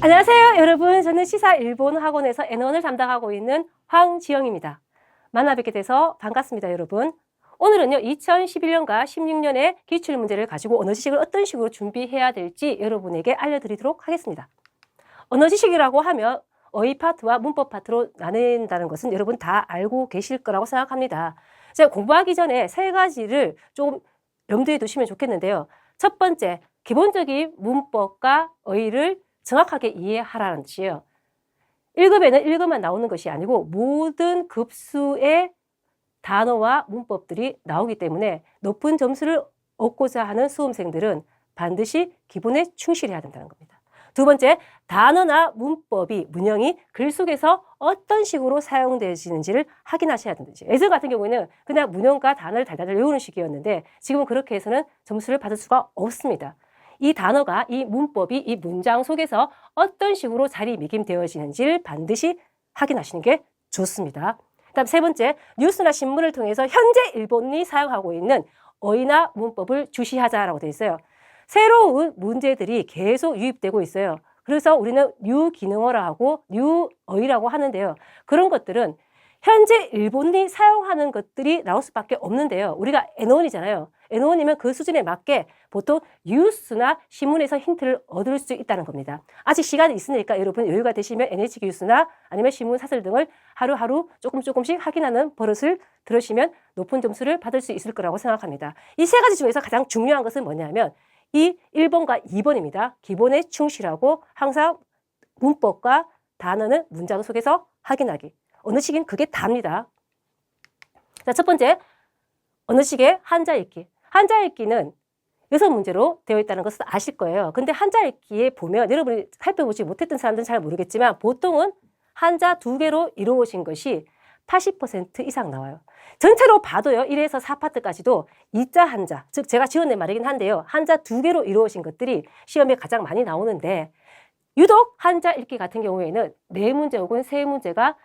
안녕하세요 여러분, 저는 시사 일본어 학원에서 N1을 담당하고 있는 황지영입니다. 만나 뵙게 돼서 반갑습니다 여러분. 오늘은요 2011년과 16년의 기출문제를 가지고 언어지식을 어떤 식으로 준비해야 될지 여러분에게 알려드리도록 하겠습니다. 언어지식이라고 하면 어휘 파트와 문법 파트로 나눈다는 것은 여러분 다 알고 계실 거라고 생각합니다. 제가 공부하기 전에 세 가지를 좀 염두에 두시면 좋겠는데요. 첫 번째, 기본적인 문법과 어휘를 정확하게 이해하라는 뜻이에요. 1급에는 1급만 나오는 것이 아니고 모든 급수의 단어와 문법들이 나오기 때문에 높은 점수를 얻고자 하는 수험생들은 반드시 기본에 충실해야 된다는 겁니다. 두 번째, 단어나 문법이, 문형이 글 속에서 어떤 식으로 사용되시는지를 확인하셔야 된다는 뜻이에요. 예전 같은 경우에는 그냥 문형과 단어를 달달달 외우는 식이었는데 지금은 그렇게 해서는 점수를 받을 수가 없습니다. 이 단어가, 이 문법이 이 문장 속에서 어떤 식으로 자리매김되어지는지를 반드시 확인하시는 게 좋습니다. 다음 세 번째, 뉴스나 신문을 통해서 현재 일본이 사용하고 있는 어휘나 문법을 주시하자라고 되어 있어요. 새로운 문제들이 계속 유입되고 있어요. 그래서 우리는 뉴 기능어라 하고 뉴 어휘라고 하는데요. 그런 것들은 현재 일본이 사용하는 것들이 나올 수밖에 없는데요. 우리가 N1이잖아요. N1이면 그 수준에 맞게 보통 뉴스나 신문에서 힌트를 얻을 수 있다는 겁니다. 아직 시간이 있으니까 여러분 여유가 되시면 NHK 뉴스나 아니면 신문 사설 등을 하루하루 조금씩 확인하는 버릇을 들으시면 높은 점수를 받을 수 있을 거라고 생각합니다. 이 세 가지 중에서 가장 중요한 것은 뭐냐면 이 1번과 2번입니다. 기본에 충실하고 항상 문법과 단어는 문장 속에서 확인하기. 언어식은 그게 답니다. 자, 첫 번째, 언어식의 한자 읽기. 한자 읽기는 6문제로 되어 있다는 것을 아실 거예요. 근데 한자 읽기에 보면 여러분이 살펴보지 못했던 사람들은 잘 모르겠지만 보통은 한자 2개로 이루어진 것이 80% 이상 나와요. 전체로 봐도요, 1에서 4파트까지도 이자 한자, 즉 제가 지어낸 말이긴 한데요. 한자 2개로 이루어진 것들이 시험에 가장 많이 나오는데 유독 한자 읽기 같은 경우에는 4문제 혹은 3문제가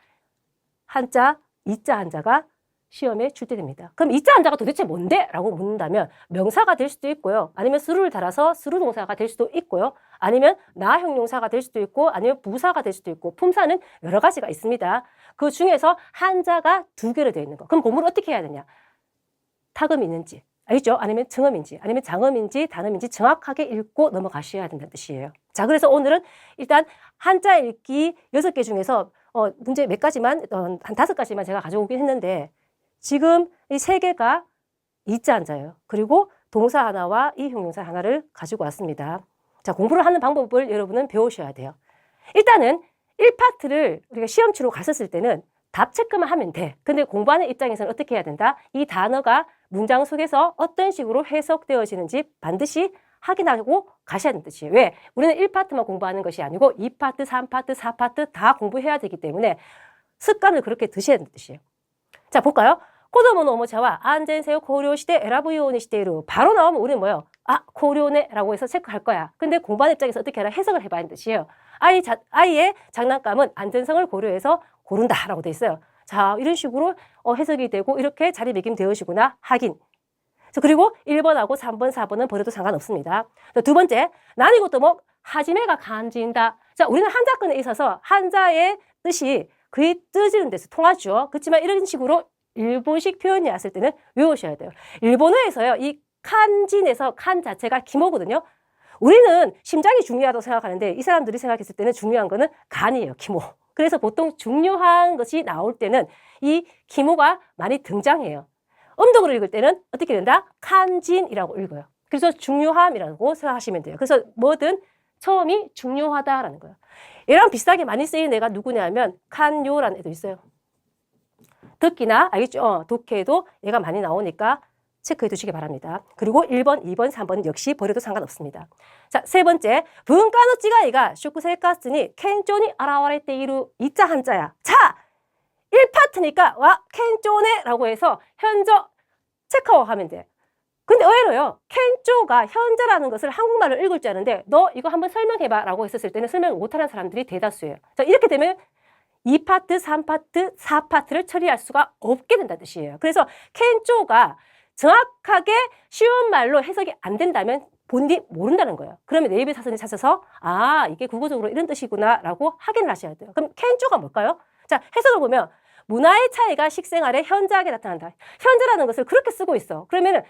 한자, 이자 한자가 시험에 출제됩니다. 그럼 이자 한자가 도대체 뭔데? 라고 묻는다면 명사가 될 수도 있고요. 아니면 수를 달아서 수루 동사가 될 수도 있고요. 아니면 나 형용사가 될 수도 있고 아니면 부사가 될 수도 있고 품사는 여러 가지가 있습니다. 그 중에서 한자가 2개로 되어 있는 거. 그럼 공부를 어떻게 해야 되냐? 타금이 있는지, 알겠죠? 아니면 정음인지, 아니면 장음인지, 단음인지 정확하게 읽고 넘어가셔야 된다는 뜻이에요. 자, 그래서 오늘은 일단 한자 읽기 6개 중에서 문제 몇 가지만, 한 5가지만 제가 가져오긴 했는데 지금 이 3개가 이자 한자예요. 그리고 동사 하나와 이 형용사 하나를 가지고 왔습니다. 자, 공부를 하는 방법을 여러분은 배우셔야 돼요. 일단은 1파트를 우리가 시험 치러 갔었을 때는 답 체크만 하면 돼. 근데 공부하는 입장에서는 어떻게 해야 된다? 이 단어가 문장 속에서 어떤 식으로 해석되어지는지 반드시 확인하고 가셔야 하는 뜻이에요. 왜? 우리는 1파트만 공부하는 것이 아니고 2파트, 3파트, 4파트 다 공부해야 되기 때문에 습관을 그렇게 드셔야 하는 뜻이에요. 자, 볼까요? 코도모 노 오모차와 안젠세요 고려시대 에라부요니 시대로 바로 나오면 우리는 뭐예요? 아, 고려네라고 해서 체크할 거야. 근데 공부하는 입장에서 어떻게 하라? 해석을 해봐야 하는 뜻이에요. 아이의 장난감은 안전성을 고려해서 고른다라고 돼 있어요. 자, 이런 식으로 해석이 되고 이렇게 자리매김되어지구나 확인. 자, 그리고 1번하고 3번, 4번은 버려도 상관없습니다. 자, 두 번째, 난 이것도 뭐 하지메가 간지인다. 자, 우리는 한자권에 있어서 한자의 뜻이 그의 뜻이는 데서 통하죠. 그렇지만 이런 식으로 일본식 표현이 왔을 때는 외우셔야 돼요. 일본어에서요, 이 칸진에서 칸 자체가 기모거든요. 우리는 심장이 중요하다고 생각하는데 이 사람들이 생각했을 때는 중요한 거는 간이에요, 기모. 그래서 보통 중요한 것이 나올 때는 이 기모가 많이 등장해요. 음독으로 읽을 때는 어떻게 된다? 칸진이라고 읽어요. 그래서 중요함이라고 생각하시면 돼요. 그래서 뭐든 처음이 중요하다라는 거예요. 얘랑 비슷하게 많이 쓰이는 애가 누구냐면 칸요라는 애도 있어요. 듣기나 알겠죠? 독해도 얘가 많이 나오니까 체크해 두시기 바랍니다. 그리고 1번, 2번, 3번 역시 버려도 상관없습니다. 자, 세 번째, 분가노 찌가이가 쇼쿠세이카스니 켄조니 아라와레테 이루 이자 한자야. 자, 1파트니까 와 켄조네라고 해서 현저 체크하고 하면 돼. 근데 의외로요, 켄조가 현저라는 것을 한국말로 읽을 줄 아는데 너 이거 한번 설명해봐 라고 했었을 때는 설명을 못하는 사람들이 대다수예요. 자, 이렇게 되면 2파트, 3파트, 4파트를 처리할 수가 없게 된다는 뜻이에요. 그래서 켄조가 정확하게 쉬운 말로 해석이 안 된다면 본인이 모른다는 거예요. 그러면 네이버 사전에 찾아서 아, 이게 국어적으로 이런 뜻이구나 라고 확인을 하셔야 돼요. 그럼 켄조가 뭘까요? 자, 해석을 보면 문화의 차이가 식생활에 현저하게 나타난다. 현저라는 것을 그렇게 쓰고 있어. 그러면은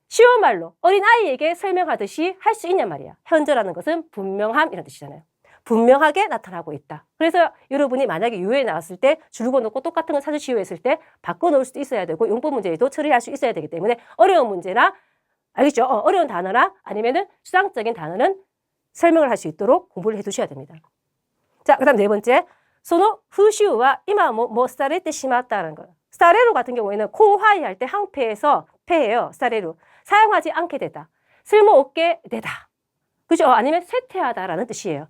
쉬운 말로 어린아이에게 설명하듯이 할 수 있냔 말이야. 현저라는 것은 분명함 이런 뜻이잖아요. 분명하게 나타나고 있다. 그래서 여러분이 만약에 유해에 나왔을 때 줄거 놓고 똑같은 걸 찾으시오 했을 때 바꿔놓을 수도 있어야 되고 용법 문제에도 처리할 수 있어야 되기 때문에 어려운 문제나 알겠죠? 어려운 단어나 아니면은 수상적인 단어는 설명을 할 수 있도록 공부를 해 두셔야 됩니다. 자, 그 다음 네 번째. 소노 후슈와 이마모 스타레테 시마다라는 거예요. 스타레루 같은 경우에는 코하이 할 때 항폐에서 폐예요. 스타레루. 사용하지 않게 되다. 쓸모없게 되다. 그죠? 아니면 쇠퇴하다라는 뜻이에요.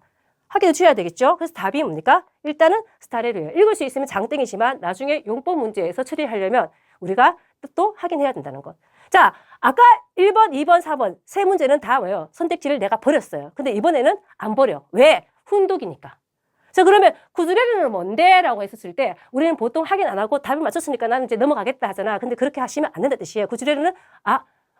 확인해 주셔야 되겠죠? 그래서 답이 뭡니까? 일단은 스타레루예요. 읽을 수 있으면 장땡이지만 나중에 용법 문제에서 처리하려면 우리가 뜻도 확인해야 된다는 것. 자, 아까 1번, 2번, 4번 세 문제는 다 뭐예요? 선택지를 내가 버렸어요. 근데 이번에는 안 버려. 왜? 훈독이니까. 자, 그러면 구즈레르는 뭔데? 라고 했었을 때 우리는 보통 확인 안 하고 답을 맞췄으니까 나는 이제 넘어가겠다 하잖아. 근데 그렇게 하시면 안 된다는 뜻이에요. 구즈레르는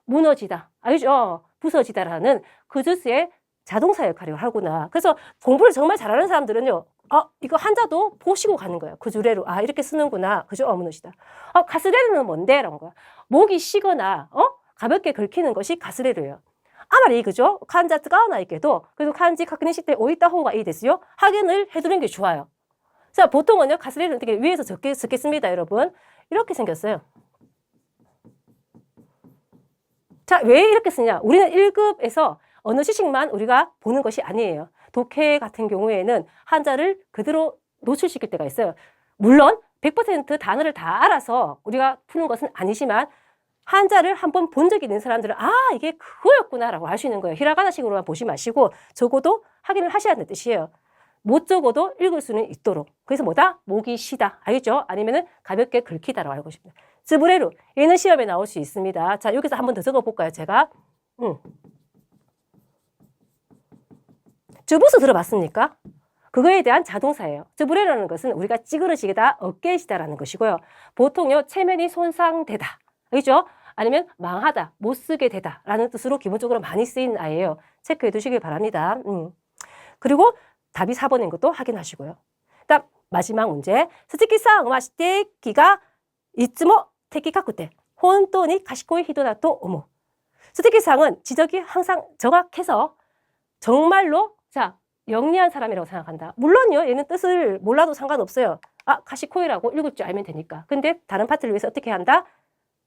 무너지다. 알죠? 부서지다라는 그즈스의 자동사 역할을 하구나. 그래서 공부를 정말 잘하는 사람들은요. 이거 한자도 보시고 가는 거예요. 구즈레르. 이렇게 쓰는구나. 그죠? 무너지다. 가스레르는 뭔데? 라는 거야. 목이 쉬거나 가볍게 긁히는 것이 가스레르예요. 아마리 그죠? 칸자 뜨가나이게도 그래도 칸지 카크니시 때 오이다 호가 이 됐어요. 확인을 해두는 게 좋아요. 자, 보통은요 가스레르는 어떻게 위에서 적겠습니다, 여러분. 이렇게 생겼어요. 자, 왜 이렇게 쓰냐? 우리는 1급에서 언어 지식만 우리가 보는 것이 아니에요. 독해 같은 경우에는 한자를 그대로 노출시킬 때가 있어요. 물론 100% 단어를 다 알아서 우리가 푸는 것은 아니지만 한자를 한번 본 적이 있는 사람들은 이게 그거였구나라고 알 수 있는 거예요. 히라가나식으로만 보지 마시고 적어도 확인을 하셔야 하는 뜻이에요. 못 적어도 읽을 수는 있도록. 그래서 뭐다? 목이 쉬다. 알겠죠? 아니면은 가볍게 긁히다라고 알고 싶습니다. 츠브레루. 얘는 시험에 나올 수 있습니다. 자, 여기서 한번 더 적어볼까요? 제가. 주부수 들어봤습니까? 그거에 대한 자동사예요. 츠브레루라는 것은 우리가 찌그러지다, 어깨시다라는 것이고요. 보통요, 체면이 손상되다. 알겠죠? 아니면 망하다, 못 쓰게 되다 라는 뜻으로 기본적으로 많이 쓰이는 아이예요. 체크해 두시길 바랍니다. 그리고 답이 4번인 것도 확인하시고요. 그다음 마지막 문제. 스즈키상 마시테키가 이츠모 테키카쿠테 혼돈이 가시코이 히도다토 오모. 스즈키상은 지적이 항상 정확해서 정말로 영리한 사람이라고 생각한다. 물론요, 얘는 뜻을 몰라도 상관없어요. 가시코이라고 읽을 줄 알면 되니까. 근데 다른 파트를 위해서 어떻게 한다?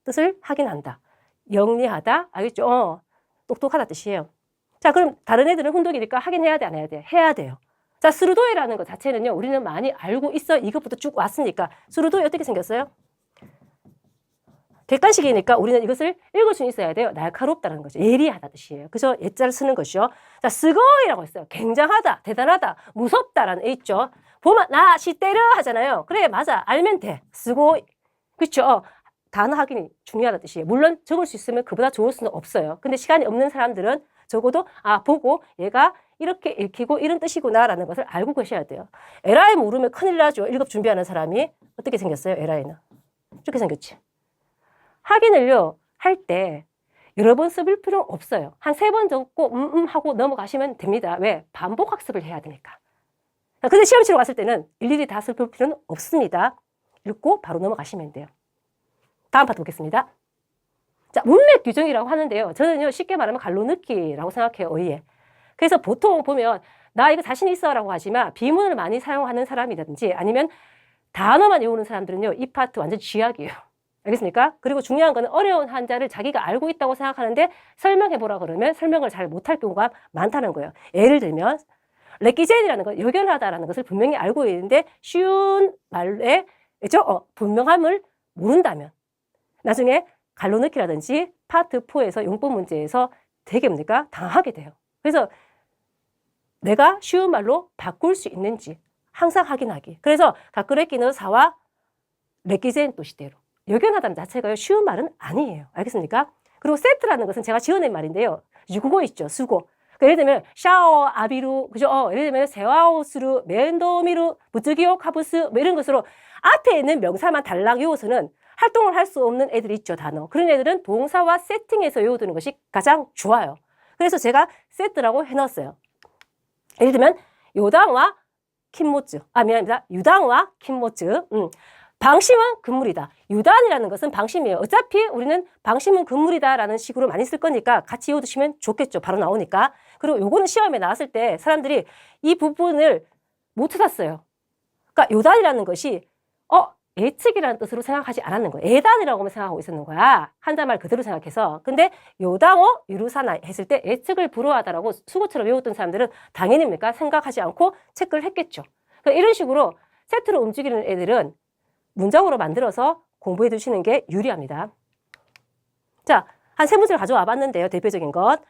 뜻을 확인한다. 영리하다. 알겠죠? 똑똑하다 뜻이에요. 자, 그럼 다른 애들은 훈독이니까 확인해야 돼, 안 해야 돼? 해야 돼요. 자, 스루도이라는 것 자체는요, 우리는 많이 알고 있어. 이것부터 쭉 왔으니까. 스루도이 어떻게 생겼어요? 객관식이니까 우리는 이것을 읽을 수 있어야 돼요. 날카롭다는 거죠. 예리하다 뜻이에요. 그래서 예자를 쓰는 것이요. 자, 스고이라고 했어요. 굉장하다, 대단하다, 무섭다라는 애 있죠. 보면 나 시테르 하잖아요. 그래, 맞아. 알면 돼. 스고이. 그렇죠? 단어 확인이 중요하다는 뜻이에요. 물론 적을 수 있으면 그보다 좋을 수는 없어요. 근데 시간이 없는 사람들은 적어도 보고 얘가 이렇게 읽히고 이런 뜻이구나라는 것을 알고 계셔야 돼요. 에라이 모르면 큰일 나죠. 1급 준비하는 사람이 어떻게 생겼어요? 에라이는 이렇게 생겼지. 확인을요 할 때 여러 번 써볼 필요는 없어요. 한 3번 적고 하고 넘어가시면 됩니다. 왜? 반복 학습을 해야 되니까. 근데 시험 치러 갔을 때는 일일이 다 써볼 필요는 없습니다. 읽고 바로 넘어가시면 돼요. 다음 파트 보겠습니다. 자, 문맥 규정이라고 하는데요. 저는요, 쉽게 말하면 갈로넣기라고 생각해요, 어휘에. 그래서 보통 보면, 나 이거 자신 있어 라고 하지만, 비문을 많이 사용하는 사람이라든지, 아니면 단어만 외우는 사람들은요, 이 파트 완전 쥐약이에요. 알겠습니까? 그리고 중요한 거는 어려운 한자를 자기가 알고 있다고 생각하는데, 설명해보라 그러면 설명을 잘 못할 경우가 많다는 거예요. 예를 들면, 레끼젠이라는 건 여견하다라는 것을 분명히 알고 있는데, 쉬운 말에, 그죠? 분명함을 모른다면, 나중에 갈로넣기라든지 파트 4에서 용법 문제에서 되게 뭡니까? 당하게 돼요. 그래서 내가 쉬운 말로 바꿀 수 있는지 항상 확인하기. 그래서 가꾸레끼는 사와 레끼젠 또시대로. 여견하다는 자체가 쉬운 말은 아니에요. 알겠습니까? 그리고 세트라는 것은 제가 지어낸 말인데요. 유국어 있죠. 수고. 예를 들면 샤워 아비루, 그죠? 예를 들면 세와오스루, 멘도미루, 부츠기오 카부스 뭐 이런 것으로 앞에 있는 명사만 달랑 외워서는 활동을 할 수 없는 애들이 있죠, 단어. 그런 애들은 동사와 세팅해서 외워두는 것이 가장 좋아요. 그래서 제가 세트라고 해놨어요. 예를 들면 요당과 킴모츠, 미안합니다. 유당과 킴모츠. 방심은 금물이다. 유단이라는 것은 방심이에요. 어차피 우리는 방심은 금물이다라는 식으로 많이 쓸 거니까 같이 외워두시면 좋겠죠. 바로 나오니까. 그리고 요거는 시험에 나왔을 때 사람들이 이 부분을 못 찾았어요. 그러니까 요단이라는 것이 예측이라는 뜻으로 생각하지 않았는 거예요. 예단이라고만 생각하고 있었는 거야. 한자말 그대로 생각해서. 근데 요당어 유루사나 했을 때 예측을 불허하다라고 수고처럼 외웠던 사람들은 당연히 뭡니까? 생각하지 않고 체크를 했겠죠. 그러니까 이런 식으로 세트로 움직이는 애들은 문장으로 만들어서 공부해 두시는 게 유리합니다. 자, 한 세 문제를 가져와 봤는데요. 대표적인 것.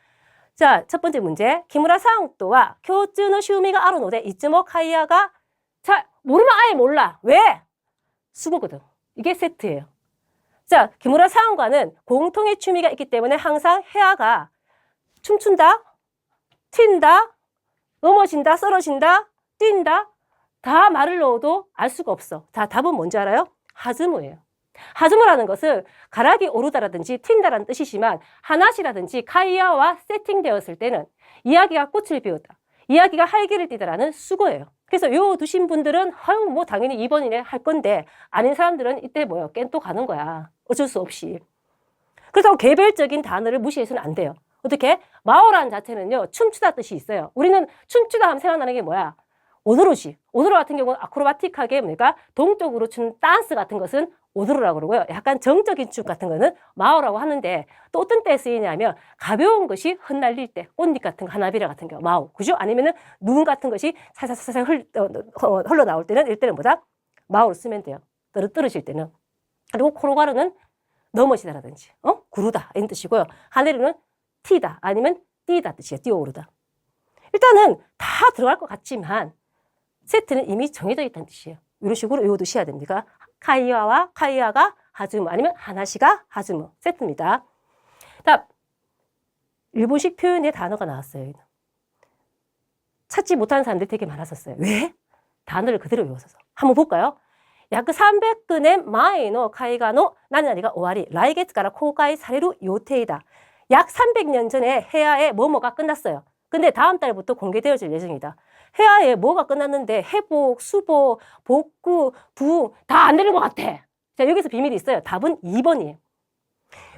자, 첫 번째 문제. 기무라 사응도와 교쯔노 시우미가 아로노데 이츠모 카이아가 자, 모르면 아예 몰라. 왜? 수고거든. 이게 세트예요. 자, 기무라 사응과는 공통의 취미가 있기 때문에 항상 혜아가 춤춘다, 튄다, 넘어진다, 쓰러진다, 뛴다. 다 말을 넣어도 알 수가 없어. 자, 답은 뭔지 알아요? 하즈무예요. 하즈무라는 것은 가락이 오르다라든지 튄다라는 뜻이지만 하나시라든지 카이아와 세팅되었을 때는 이야기가 꽃을 피웠다. 이야기가 활기를 띠다라는 수고예요. 그래서 요 두신 분들은 뭐 당연히 2번이네 할 건데 아닌 사람들은 이때 뭐예요? 깬또 가는 거야. 어쩔 수 없이. 그래서 개별적인 단어를 무시해서는 안 돼요. 어떻게? 마오라는 자체는요. 춤추다 뜻이 있어요. 우리는 춤추다 하면 생각나는 게 뭐야? 오도로시. 오도로 같은 경우는 아크로바틱하게 뭡니까? 동적으로 추는 댄스 같은 것은 오도로라고 그러고요. 약간 정적인 춤 같은 거는 마오라고 하는데 또 어떤 때 쓰이냐면 가벼운 것이 흩날릴 때 꽃잎 같은 거, 하나비라 같은 거 마오. 그죠? 아니면은 눈 같은 것이 살살살살 흘러나올 때는 이럴 때는 뭐다? 마오를 쓰면 돼요. 떨어질 때는. 그리고 코로가르는 넘어지다라든지 구르다 이런 뜻이고요. 하네르는 튀다 아니면 뛰다 뜻이에요. 뛰어오르다. 일단은 다 들어갈 것 같지만 세트는 이미 정해져 있다는 뜻이에요. 이런 식으로 외워두셔야 됩니다. 카이아가 하즈무 아니면 하나시가 하즈무 세트입니다. 자, 일본식 표현의 단어가 나왔어요. 찾지 못하는 사람들이 되게 많았었어요. 왜? 단어를 그대로 외워서. 한번 볼까요? 약 300근의 마에노 카이가노 나니나리가 오와리 라이게츠가라 코가이 사레루 요테이다. 약 300년 전에 해야의 뭐뭐가 끝났어요. 근데 다음 달부터 공개되어질 예정이다. 해야에 뭐가 끝났는데 회복, 수복, 복구, 부흥 다 안 되는 것 같아. 자, 여기서 비밀이 있어요. 답은 2번이에요.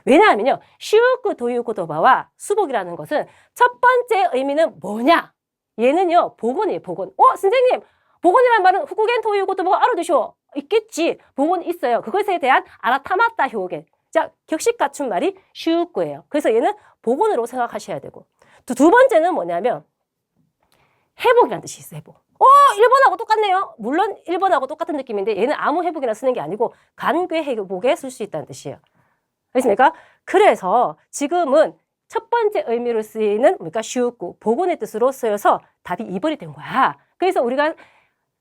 왜냐하면요. 슈우쿠 도유코도바와 수복이라는 것은 첫 번째 의미는 뭐냐? 얘는요. 복원이에요. 복원. 선생님. 복원이라는 말은 후쿠겐 도유코도바가 알아두셔. 있겠지. 복원 있어요. 그것에 대한 아라타마타 효겐. 자, 격식 갖춘 말이 슈우쿠예요. 그래서 얘는 복원으로 생각하셔야 되고. 두 번째는 뭐냐면 회복이라는 뜻이 있어요. 회복. 1번하고 똑같네요. 물론 1번하고 똑같은 느낌인데 얘는 아무 회복이나 쓰는 게 아니고 간괴 회복에 쓸 수 있다는 뜻이에요. 알겠습니까? 그래서 지금은 첫 번째 의미로 쓰이는 그러니까 슈우쿠, 복원의 뜻으로 쓰여서 답이 2번이 된 거야. 그래서 우리가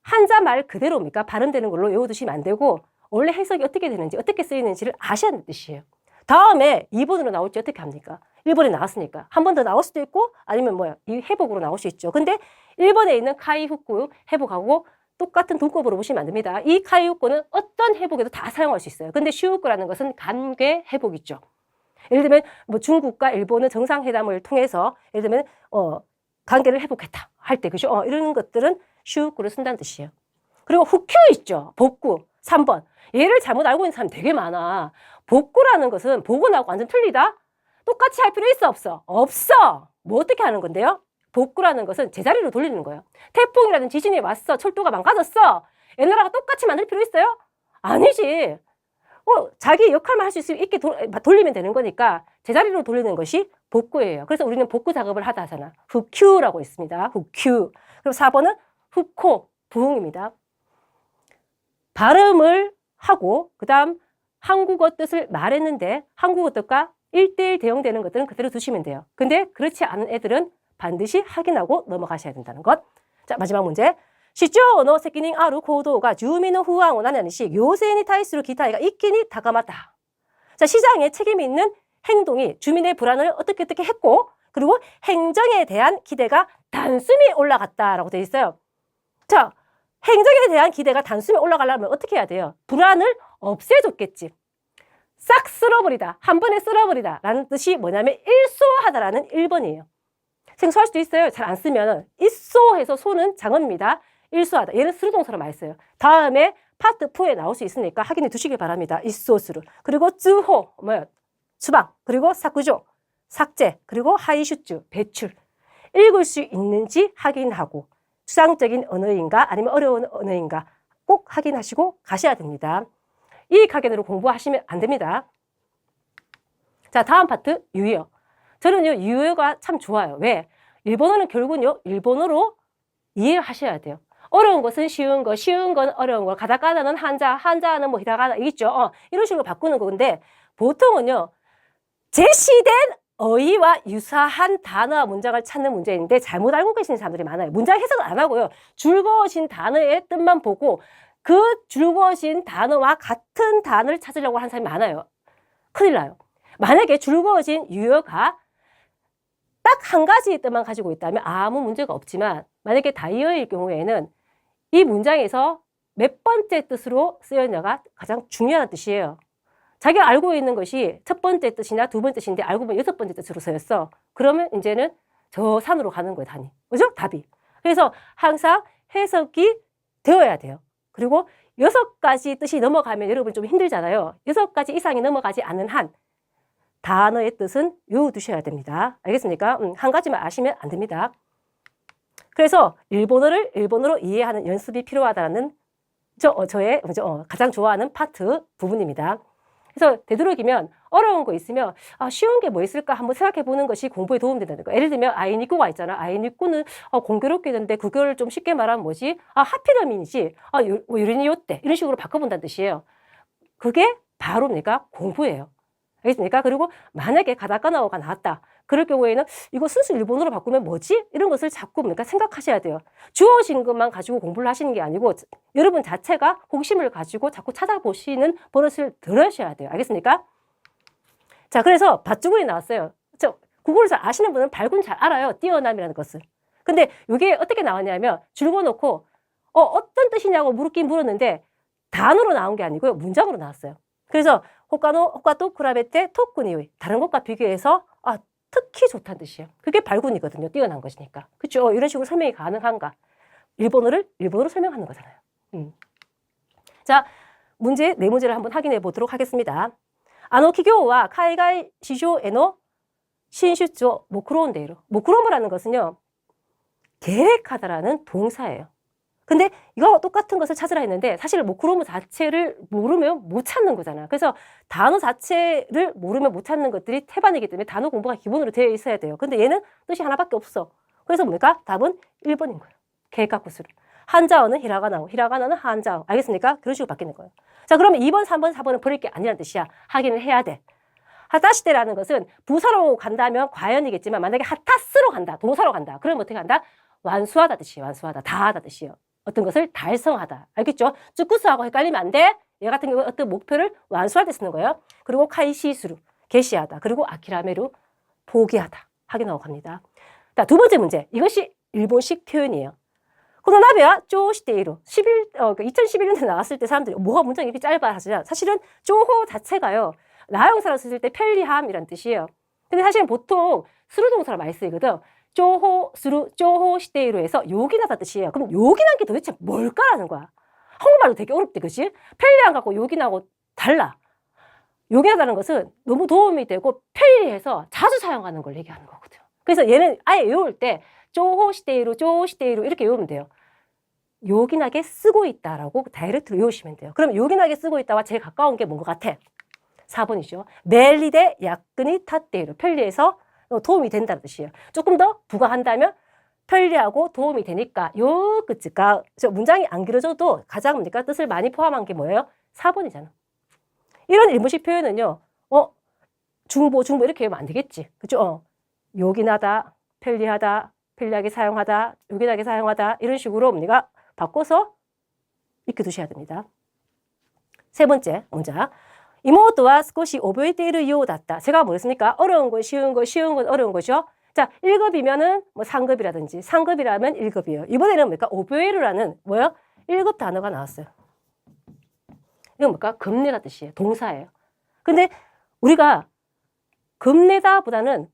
한자 말 그대로입니까? 발음되는 걸로 외워두시면 안 되고 원래 해석이 어떻게 되는지 어떻게 쓰이는지를 아셔야 하는 뜻이에요. 다음에 2번으로 나올지 어떻게 합니까? 1번에 나왔으니까. 한 번 더 나올 수도 있고 아니면 이 회복으로 나올 수 있죠. 근데 1번에 있는 카이후쿠 회복하고 똑같은 동급으로 보시면 안 됩니다. 이 카이후쿠는 어떤 회복에도 다 사용할 수 있어요. 근데 슈우쿠라는 것은 간괴 회복이죠. 예를 들면 중국과 일본은 정상회담을 통해서 예를 들면 관계를 회복했다 할 때 그죠? 이런 것들은 슈우쿠를 쓴다는 뜻이에요. 그리고 후큐 있죠. 복구 3번. 얘를 잘못 알고 있는 사람 되게 많아. 복구라는 것은 복원하고 완전 틀리다? 똑같이 할 필요 있어 없어? 없어. 뭐 어떻게 하는 건데요? 복구라는 것은 제자리로 돌리는 거예요. 태풍이라든 지진이 왔어. 철도가 망가졌어. 옛날하고 똑같이 만들 필요 있어요? 아니지. 자기 역할만 할 수 있게 돌리면 되는 거니까 제자리로 돌리는 것이 복구예요. 그래서 우리는 복구 작업을 하다 하잖아. 후큐라고 있습니다. 후큐. 그리고 4번은 후코, 부흥입니다. 발음을 하고 그 다음 한국어 뜻을 말했는데 한국어 뜻과 1대1 대응되는 것들은 그대로 두시면 돼요. 근데 그렇지 않은 애들은 반드시 확인하고 넘어가셔야 된다는 것. 자, 마지막 문제. 시조노 세키닝 아루 고도가 주민의 후왕을 나냐니시 요새니 타이스로 기타이가 있기니 다가마다. 자, 시장에 책임이 있는 행동이 주민의 불안을 어떻게 했고 그리고 행정에 대한 기대가 단숨이 올라갔다라고 되어 있어요. 자, 행정에 대한 기대가 단숨에 올라가려면 어떻게 해야 돼요? 불안을 없애줬겠지. 싹 쓸어버리다, 한 번에 쓸어버리다 라는 뜻이 뭐냐면 일소하다라는 1번이에요. 생소할 수도 있어요. 잘 안 쓰면 일소해서 소는 장어입니다. 일소하다. 얘는 스루동사로 많이 써요. 다음에 파트 4에 나올 수 있으니까 확인해 두시길 바랍니다. 일소스루. 그리고 쯔호, 수박. 그리고 사쿠조, 삭제. 그리고 하이슈츠, 배출. 읽을 수 있는지 확인하고 추상적인 언어인가 아니면 어려운 언어인가 꼭 확인하시고 가셔야 됩니다. 이 가견으로 공부하시면 안 됩니다. 자, 다음 파트 유효. 저는요, 유효가 참 좋아요. 왜? 일본어는 결국은요, 일본어로 이해하셔야 돼요. 어려운 것은 쉬운 거, 쉬운 건 어려운 거, 가다카나는 한자, 한자는 뭐 히라가나, 있죠. 이런 식으로 바꾸는 건데, 보통은요, 제시된 어휘와 유사한 단어와 문장을 찾는 문제인데, 잘못 알고 계시는 사람들이 많아요. 문장 해석을 안 하고요, 줄거어진 단어의 뜻만 보고, 그 줄거어진 단어와 같은 단어를 찾으려고 하는 사람이 많아요. 큰일 나요. 만약에 줄거어진 유효가 딱 한 가지 뜻만 가지고 있다면 아무 문제가 없지만 만약에 다이어일 경우에는 이 문장에서 몇 번째 뜻으로 쓰였냐가 가장 중요한 뜻이에요. 자기가 알고 있는 것이 첫 번째 뜻이나 두 번째 뜻인데 알고 보면 여섯 번째 뜻으로 쓰였어. 그러면 이제는 저 산으로 가는 거예요, 단이. 그죠? 답이. 그래서 항상 해석이 되어야 돼요. 그리고 6가지 뜻이 넘어가면 여러분 좀 힘들잖아요. 6가지 이상이 넘어가지 않는 한 단어의 뜻은 외워두셔야 됩니다. 알겠습니까? 한 가지만 아시면 안 됩니다. 그래서 일본어를 일본어로 이해하는 연습이 필요하다는 저의 가장 좋아하는 파트 부분입니다. 그래서 되도록이면 어려운 거 있으면 쉬운 게 뭐 있을까 한번 생각해 보는 것이 공부에 도움된다는 거. 예를 들면 아이니쿠가 있잖아. 아이니쿠는 공교롭게 되는데 그걸 좀 쉽게 말하면 뭐지? 하피라민이지. 유린이 요때 이런 식으로 바꿔본다는 뜻이에요. 그게 바로 내가 공부예요. 알겠습니까? 그리고 만약에 가다카나오가 나왔다. 그럴 경우에는 이거 순수 일본어로 바꾸면 뭐지? 이런 것을 자꾸 생각하셔야 돼요. 주어진 것만 가지고 공부를 하시는 게 아니고 여러분 자체가 호기심을 가지고 자꾸 찾아보시는 버릇을 들으셔야 돼요. 알겠습니까? 자, 그래서 밧줄이 나왔어요. 국어를 잘 아시는 분은 발군 잘 알아요. 뛰어남이라는 것을. 근데 이게 어떻게 나왔냐면 줄거놓고 어떤 뜻이냐고 묻긴 물었는데 단어로 나온 게 아니고요. 문장으로 나왔어요. 그래서 호카도 쿠라베테 토쿠니의 다른 것과 비교해서 특히 좋다는 뜻이에요. 그게 발군이거든요. 뛰어난 것이니까. 그렇죠? 이런 식으로 설명이 가능한가? 일본어를 일본어로 설명하는 거잖아요. 자, 네 문제를 한번 확인해 보도록 하겠습니다. 기교와 카이가이 시조에노 신슈조 모크로온데이로. 모크로모라는 것은요, 계획하다라는 동사예요. 근데 이거 똑같은 것을 찾으라 했는데 사실 모크로모 자체를 모르면 못 찾는 거잖아. 그래서 단어 자체를 모르면 못 찾는 것들이 태반이기 때문에 단어 공부가 기본으로 되어 있어야 돼요. 근데 얘는 뜻이 하나밖에 없어. 그래서 뭡니까? 답은 1번인 거예요. 계획각구수를. 한자어는 히라가나오, 히라가나는 한자어. 알겠습니까? 그런 식으로 바뀌는 거예요. 자, 그러면 2번, 3번, 4번은 버릴 게 아니라는 뜻이야. 확인을 해야 돼. 하타시테라는 것은 부사로 간다면 과연이겠지만 만약에 하타스로 간다, 동사로 간다. 그러면 어떻게 한다? 완수하다 뜻이에요. 완수하다. 다하다 뜻이에요. 어떤 것을 달성하다. 알겠죠? 쯔쿠스하고 헷갈리면 안 돼. 얘 같은 경우는 어떤 목표를 완수할 때 쓰는 거예요. 그리고 카이시스루, 개시하다. 그리고 아키라메루, 포기하다. 확인하고 갑니다. 자, 두 번째 문제. 이것이 일본식 표현이에요. 코노나베와 쪼시테이로 2011년에 나왔을 때 사람들이 뭐가 문장이 이렇게 짧아 하시냐. 사실은 쪼호 자체가요. 나형사로 쓰실 때 편리함이란 뜻이에요. 근데 사실은 보통 스루동사로 많이 쓰이거든. 쪼호 시테이로 해서 요긴하다 뜻이에요. 그럼 요긴한 게 도대체 뭘까라는 거야. 한국말도 되게 어렵대, 그치? 편리한 거하고 요긴하고 달라. 요긴하다는 것은 너무 도움이 되고 편리해서 자주 사용하는 걸 얘기하는 거거든. 그래서 얘는 아예 외울 때 쪼호 시테이로 이렇게 외우면 돼요. 요긴하게 쓰고 있다라고 다이렉트로 외우시면 돼요. 그럼 요긴하게 쓰고 있다와 제일 가까운 게 뭔 것 같아? 4번이죠. 멜리데 야끈이 탓대로 편리해서 도움이 된다는 뜻이에요. 조금 더 부가한다면 편리하고 도움이 되니까 요 끝가 문장이 안 길어져도 가장 뭡니까? 뜻을 많이 포함한 게 뭐예요? 4번이잖아. 이런 일본식 표현은요. 중보 이렇게 하면 안 되겠지. 그죠? 요긴하다, 편리하다, 편리하게 사용하다, 요긴하게 사용하다 이런 식으로 우리가 바꿔서 익혀두셔야 됩니다. 세 번째 문장. 이모토와 스코시 오보에테이르 요우다った. 제가 뭐랬습니까? 어려운 건 쉬운 건 어려운 거죠. 자, 1급이면은 뭐 상급이라든지 상급이라면 1급이에요. 이번에는 뭡니까? 오보에르라는 뭐예요? 1급 단어가 나왔어요. 이건 뭘까? 겁내라 뜻이에요. 동사예요. 근데 우리가 겁내다보다는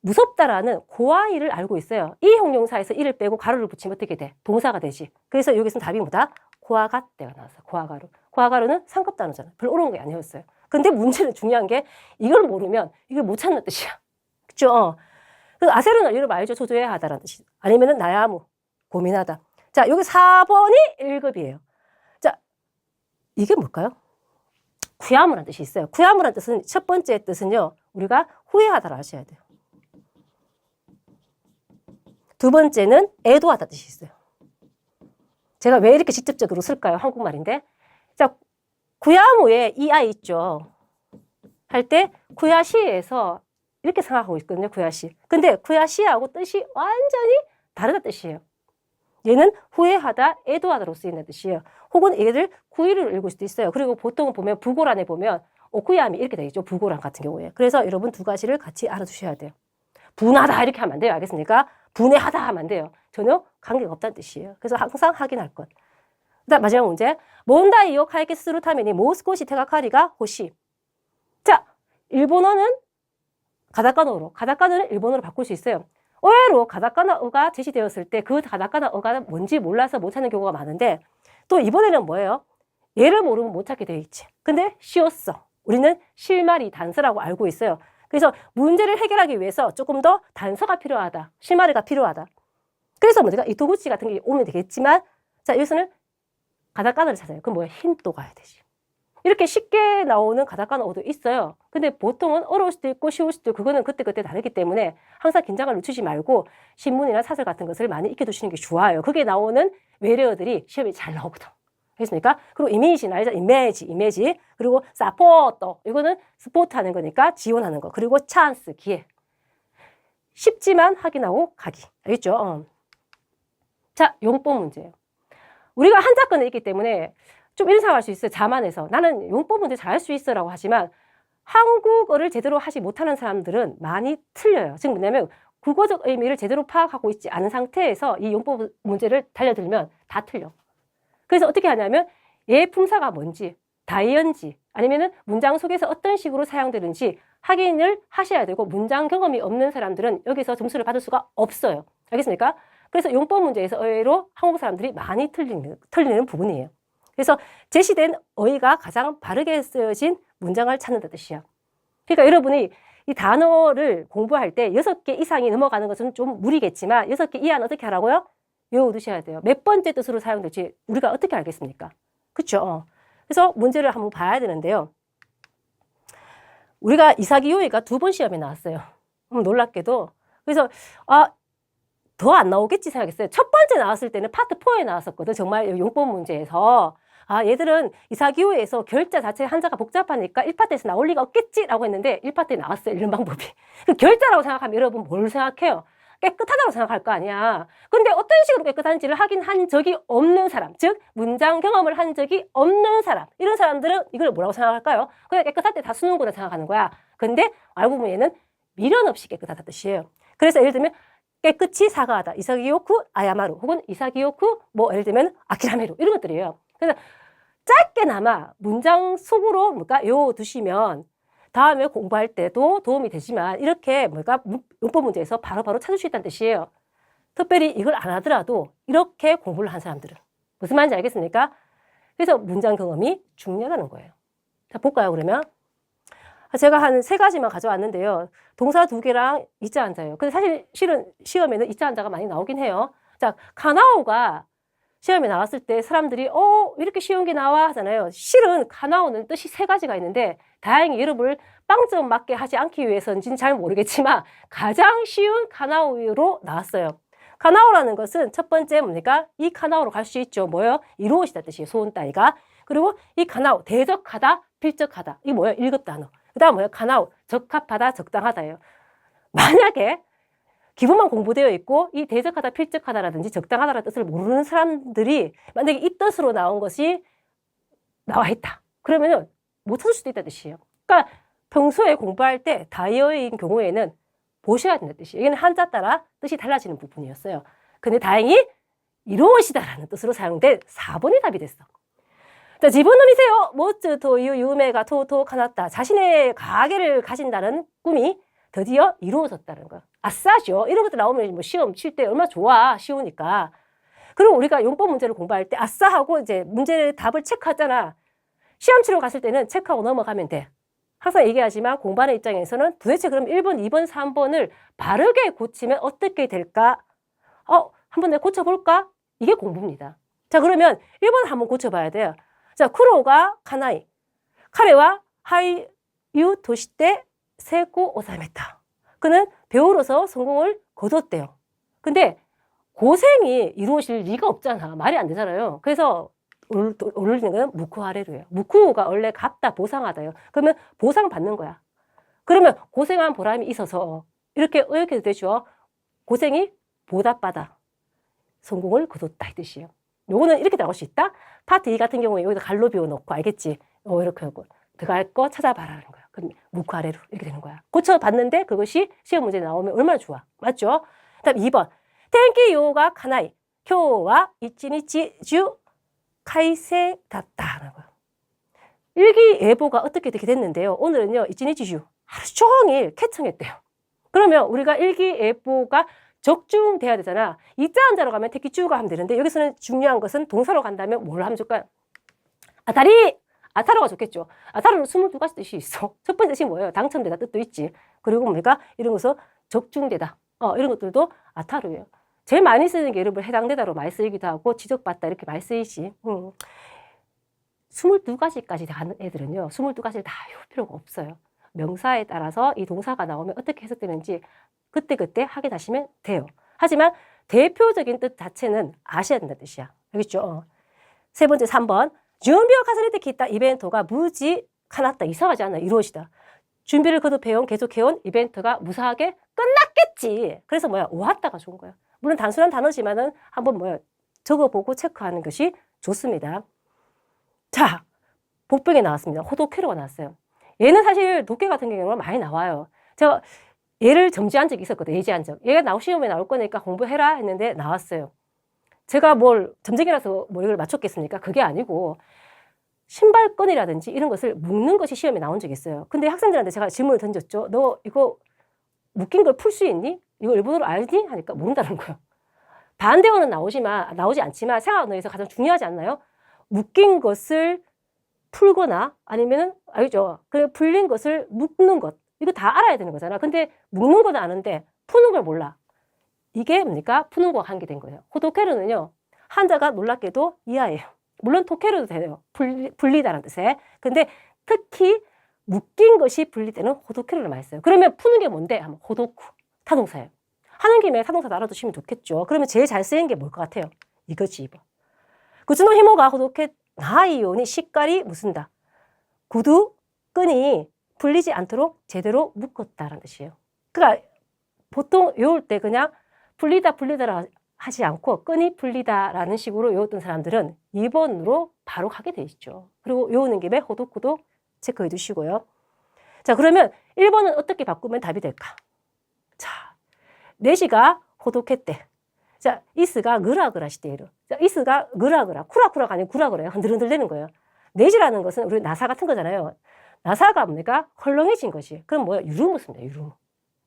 무섭다라는 고아이를 알고 있어요. 이 형용사에서 이를 빼고 가로를 붙이면 어떻게 돼? 동사가 되지. 그래서 여기서는 답이 뭐다? 고아가때가 나왔어요. 고아가루. 고아가루는 상급 단어잖아요. 별로 어려운 게 아니었어요. 근데 문제는 중요한 게 이걸 모르면 이걸 못 찾는 뜻이야. 그죠? 그래서 아세르는 이름 알죠? 조조해야 하다라는 뜻이. 아니면은 나야무, 고민하다. 자, 여기 4번이 1급이에요. 자, 이게 뭘까요? 구야무라는 뜻이 있어요. 구야무라는 뜻은 첫 번째 뜻은요. 우리가 후회하다를 아셔야 돼요. 두 번째는 애도하다 뜻이 있어요. 제가 왜 이렇게 직접적으로 쓸까요? 한국말인데. 자, 구야무에 이 아이 있죠. 할 때 구야시에서 이렇게 생각하고 있거든요. 구야시. 근데 구야시하고 뜻이 완전히 다르다 뜻이에요. 얘는 후회하다, 애도하다로 쓰이는 뜻이에요. 혹은 얘를 구이를 읽을 수도 있어요. 그리고 보통은 보면 부고란에 보면 오쿠야미 이렇게 되겠죠. 부고란 같은 경우에. 그래서 여러분 두 가지를 같이 알아두셔야 돼요. 분하다 이렇게 하면 안 돼요. 알겠습니까? 분해하다 하면 안 돼요. 전혀 관계가 없다는 뜻이에요. 그래서 항상 확인할 것. 그다음 마지막 문제. 몬다이 요 카이케스루 타메니 모스코시 테가카리가 호시. 자, 일본어는 가다카노로. 가다카노는 일본어로 바꿀 수 있어요. 의외로 가다카나어가 제시되었을 때 그 가다카나어가 뭔지 몰라서 못 찾는 경우가 많은데 또 이번에는 뭐예요? 얘를 모르면 못 찾게 돼 있지. 근데 쉬웠어. 우리는 실마리 단서라고 알고 있어요. 그래서 문제를 해결하기 위해서 조금 더 단서가 필요하다. 실마리가 필요하다. 그래서 우리가 이 도구치 같은 게 오면 되겠지만 자, 여기서는 가다카나를 찾아요. 그럼 뭐야? 힌도 가야 되지. 이렇게 쉽게 나오는 가다카나어도 있어요. 근데 보통은 어려울 수도 있고 쉬울 수도 있고 그거는 그때그때 다르기 때문에 항상 긴장을 늦추지 말고 신문이나 사설 같은 것을 많이 익혀두시는 게 좋아요. 그게 나오는 외래어들이 시험에 잘 나오거든. 알겠습니까? 그리고 이미지나 알죠? 이미지. 그리고 사포터. 이거는 스포트 하는 거니까 지원하는 거. 그리고 찬스, 기회. 쉽지만 확인하고 가기. 알겠죠? 자, 용법 문제예요. 우리가 한자권에 있기 때문에 좀 이런 생각할 수 있어요. 자만해서. 나는 용법 문제 잘할 수 있어 라고 하지만 한국어를 제대로 하지 못하는 사람들은 많이 틀려요. 즉 뭐냐면 국어적 의미를 제대로 파악하고 있지 않은 상태에서 이 용법 문제를 달려들면 다 틀려. 그래서 어떻게 하냐면 얘 품사가 뭔지, 다이언지 아니면은 문장 속에서 어떤 식으로 사용되는지 확인을 하셔야 되고 문장 경험이 없는 사람들은 여기서 점수를 받을 수가 없어요. 알겠습니까? 그래서 용법 문제에서 의외로 한국 사람들이 많이 틀리는 부분이에요. 그래서 제시된 어휘가 가장 바르게 쓰여진 문장을 찾는다는 뜻이야. 그러니까 여러분이 이 단어를 공부할 때 6개 이상이 넘어가는 것은 좀 무리겠지만 6개 이하는 어떻게 하라고요? 외워두셔야 돼요. 몇 번째 뜻으로 사용될지 우리가 어떻게 알겠습니까? 그렇죠? 그래서 문제를 한번 봐야 되는데요. 우리가 이사기요이가 2번 시험에 나왔어요. 놀랍게도. 그래서 더 안 나오겠지 생각했어요. 첫 번째 나왔을 때는 파트 4에 나왔었거든. 정말 용법 문제에서. 얘들은 이사기호에서 결자 자체 한자가 복잡하니까 1파트에서 나올 리가 없겠지라고 했는데 1파트에 나왔어요. 이런 방법이. 그 결자라고 생각하면 여러분 뭘 생각해요? 깨끗하다고 생각할 거 아니야. 근데 어떤 식으로 깨끗한지를 확인한 적이 없는 사람, 즉 문장 경험을 한 적이 없는 사람, 이런 사람들은 이걸 뭐라고 생각할까요? 그냥 깨끗할 때 다 쓰는구나 생각하는 거야. 근데 알고 보면 얘는 미련 없이 깨끗하다 뜻이에요. 그래서 예를 들면 깨끗이 사과하다. 이사기요쿠 아야마루 혹은 이사기요쿠 예를 들면 아키라메루 이런 것들이에요. 그래서 짧게나마 문장 속으로 외워두시면 다음에 공부할 때도 도움이 되지만 이렇게 문법 문제에서 바로바로 찾을 수 있다는 뜻이에요. 특별히 이걸 안 하더라도 이렇게 공부를 한 사람들은. 무슨 말인지 알겠습니까? 그래서 문장 경험이 중요하다는 거예요. 자, 볼까요, 그러면? 제가 한 3가지만 가져왔는데요. 동사 2개랑 이자 한자예요. 근데 사실 실은 시험에는 이자 한자가 많이 나오긴 해요. 자, 카나오가 시험에 나왔을 때 사람들이 이렇게 쉬운 게 나와 하잖아요. 실은 카나오는 뜻이 3가지가 있는데 다행히 여러분을 빵점 맞게 하지 않기 위해서인지는 잘 모르겠지만 가장 쉬운 카나오로 나왔어요. 카나오라는 것은 첫 번째 뭡니까? 이 카나오로 갈 수 있죠. 뭐예요? 이루어지다 뜻이에요. 소은 따위가. 그리고 이 카나오, 대적하다, 필적하다. 이게 뭐예요? 1급 단어. 그 다음 뭐예요? 카나오, 적합하다, 적당하다예요. 만약에 기본만 공부되어 있고 이 대적하다, 필적하다라든지 적당하다라는 뜻을 모르는 사람들이 만약에 이 뜻으로 나온 것이 나와 있다. 그러면은 못 찾을 수도 있다는 뜻이에요. 그러니까 평소에 공부할 때 다이어인 경우에는 보셔야 된다는 뜻이에요. 이게는 한자 따라 뜻이 달라지는 부분이었어요. 근데 다행히 이루어지다라는 뜻으로 사용된 4번이 답이 됐어. 자, 집어넣으세요. 모츠 토유 유메가 토토 카나타. 자신의 가게를 가진다는 꿈이 드디어 이루어졌다는 거. 아싸죠. 이런 것들 나오면 뭐 시험 칠 때 얼마나 좋아. 쉬우니까. 그럼 우리가 용법 문제를 공부할 때 아싸 하고 이제 문제 답을 체크하잖아. 시험 치러 갔을 때는 체크하고 넘어가면 돼. 항상 얘기하지만 공부하는 입장에서는 도대체 그럼 1번, 2번, 3번을 바르게 고치면 어떻게 될까? 한번 내가 고쳐볼까? 이게 공부입니다. 자, 그러면 1번 한번 고쳐봐야 돼요. 자, 쿠로가 카나이. 카레와 하이유 도시대 세고 오사메타. 그는 배우로서 성공을 거뒀대요. 근데 고생이 이루어질 리가 없잖아. 말이 안 되잖아요. 그래서 올리는 건 무쿠하레루예요. 무쿠가 원래 갚다, 보상하다요. 그러면 보상 받는 거야. 그러면 고생한 보람이 있어서 이렇게 되죠. 고생이 보답받아 성공을 거뒀다 이 뜻이에요. 요거는 이렇게 나올 수 있다. 파트 2 같은 경우에 여기다 갈로 비워놓고 알겠지? 이렇게 하고 들어갈 거 찾아봐라는 거야. 그럼 무쿠하레루 이렇게 되는 거야. 고쳐봤는데 그것이 시험 문제에 나오면 얼마나 좋아. 맞죠? 그다음 2번. 텐키 요가 카나이. 교와 이치니치 주 카이세 답다라는 거야. 일기예보가 어떻게 되게 됐는데요. 오늘은요, 이치니치주 하루 종일 쾌청했대요. 그러면 우리가 일기예보가 적중돼야 되잖아. 이자 한자로 가면 테키쭈가 하면 되는데 여기서는 중요한 것은 동사로 간다면 뭘 하면 좋을까요? 아타리! 아타로가 좋겠죠. 아타로는 22가지 뜻이 있어. 첫 번째 뜻이 뭐예요? 당첨되다 뜻도 있지. 그리고 우리가 이런 것은 적중되다. 이런 것들도 아타로예요. 제일 많이 쓰는 게 여러분 해당되다로 많이 쓰이기도 하고 지적받다 이렇게 많이 쓰이지. 22가지까지 가는 애들은요. 22가지를 다 외울 필요가 없어요. 명사에 따라서 이 동사가 나오면 어떻게 해석되는지 그때그때 확인하시면 돼요. 하지만 대표적인 뜻 자체는 아셔야 된다는 뜻이야. 알겠죠? 세 번째 3번. 준비와 카스레테 기타 이벤트가 무지 카났다. 이상하지 않아. 이루어지다. 준비를 거듭해온 계속해온 이벤트가 무사하게 끝났겠지. 그래서 오았다가 좋은 거야. 물론 단순한 단어지만은 한번 적어보고 체크하는 것이 좋습니다. 자, 복병에 나왔습니다. 호도케로가 나왔어요. 얘는 사실 독해 같은 경우는 많이 나와요. 제가 얘를 점지한 적이 있었거든요. 예지한 적. 얘가 시험에 나올 거니까 공부해라 했는데 나왔어요. 제가 점쟁이라서 이걸 맞췄겠습니까? 그게 아니고 신발끈이라든지 이런 것을 묶는 것이 시험에 나온 적이 있어요. 근데 학생들한테 제가 질문을 던졌죠. 너 이거 묶인 걸 풀 수 있니? 이거 일본어로 알니? 하니까 모른다는 거예요. 반대어는 나오지 않지만 생활 언어에서 가장 중요하지 않나요? 묶인 것을 풀거나 아니면은 알죠? 그 풀린 것을 묶는 것. 이거 다 알아야 되는 거잖아. 근데 묶는 건 아는데 푸는 걸 몰라. 이게 뭡니까? 푸는 거 한 게 된 거예요. 호도케르는요. 한자가 놀랍게도 이하예요. 물론 토케르도 돼요. 분리다라는 뜻에. 근데 특히 묶인 것이 분리 때는 호도케르를 많이 써요. 그러면 푸는 게 뭔데? 하면 호도쿠. 타동사예요. 하는 김에 타동사 알아두시면 좋겠죠. 그러면 제일 잘 쓰이는 게 뭘 것 같아요? 이거지, 이거. 구즈노 히모가 호도케 나이오니 식깔이 무슨다. 구두 끈이 풀리지 않도록 제대로 묶었다라는 뜻이에요. 그러니까 보통 외울 때 그냥 풀리다라 하지 않고 끈이 풀리다라는 식으로 외웠던 사람들은 2번으로 바로 가게 돼 있죠. 그리고 외우는 김에 호도쿠도 체크해 두시고요. 자, 그러면 1번은 어떻게 바꾸면 답이 될까? 자, 내시가 호도케때. 자, 이스가 그라그라 시대이루. 자, 이스가 그라그라. 쿠라쿠라가 아니고 구라그라요. 흔들흔들 되는 거예요. 내지라는 것은 우리 나사 같은 거잖아요. 나사가 뭡니까? 헐렁해진 것이. 그럼 유루무입니다.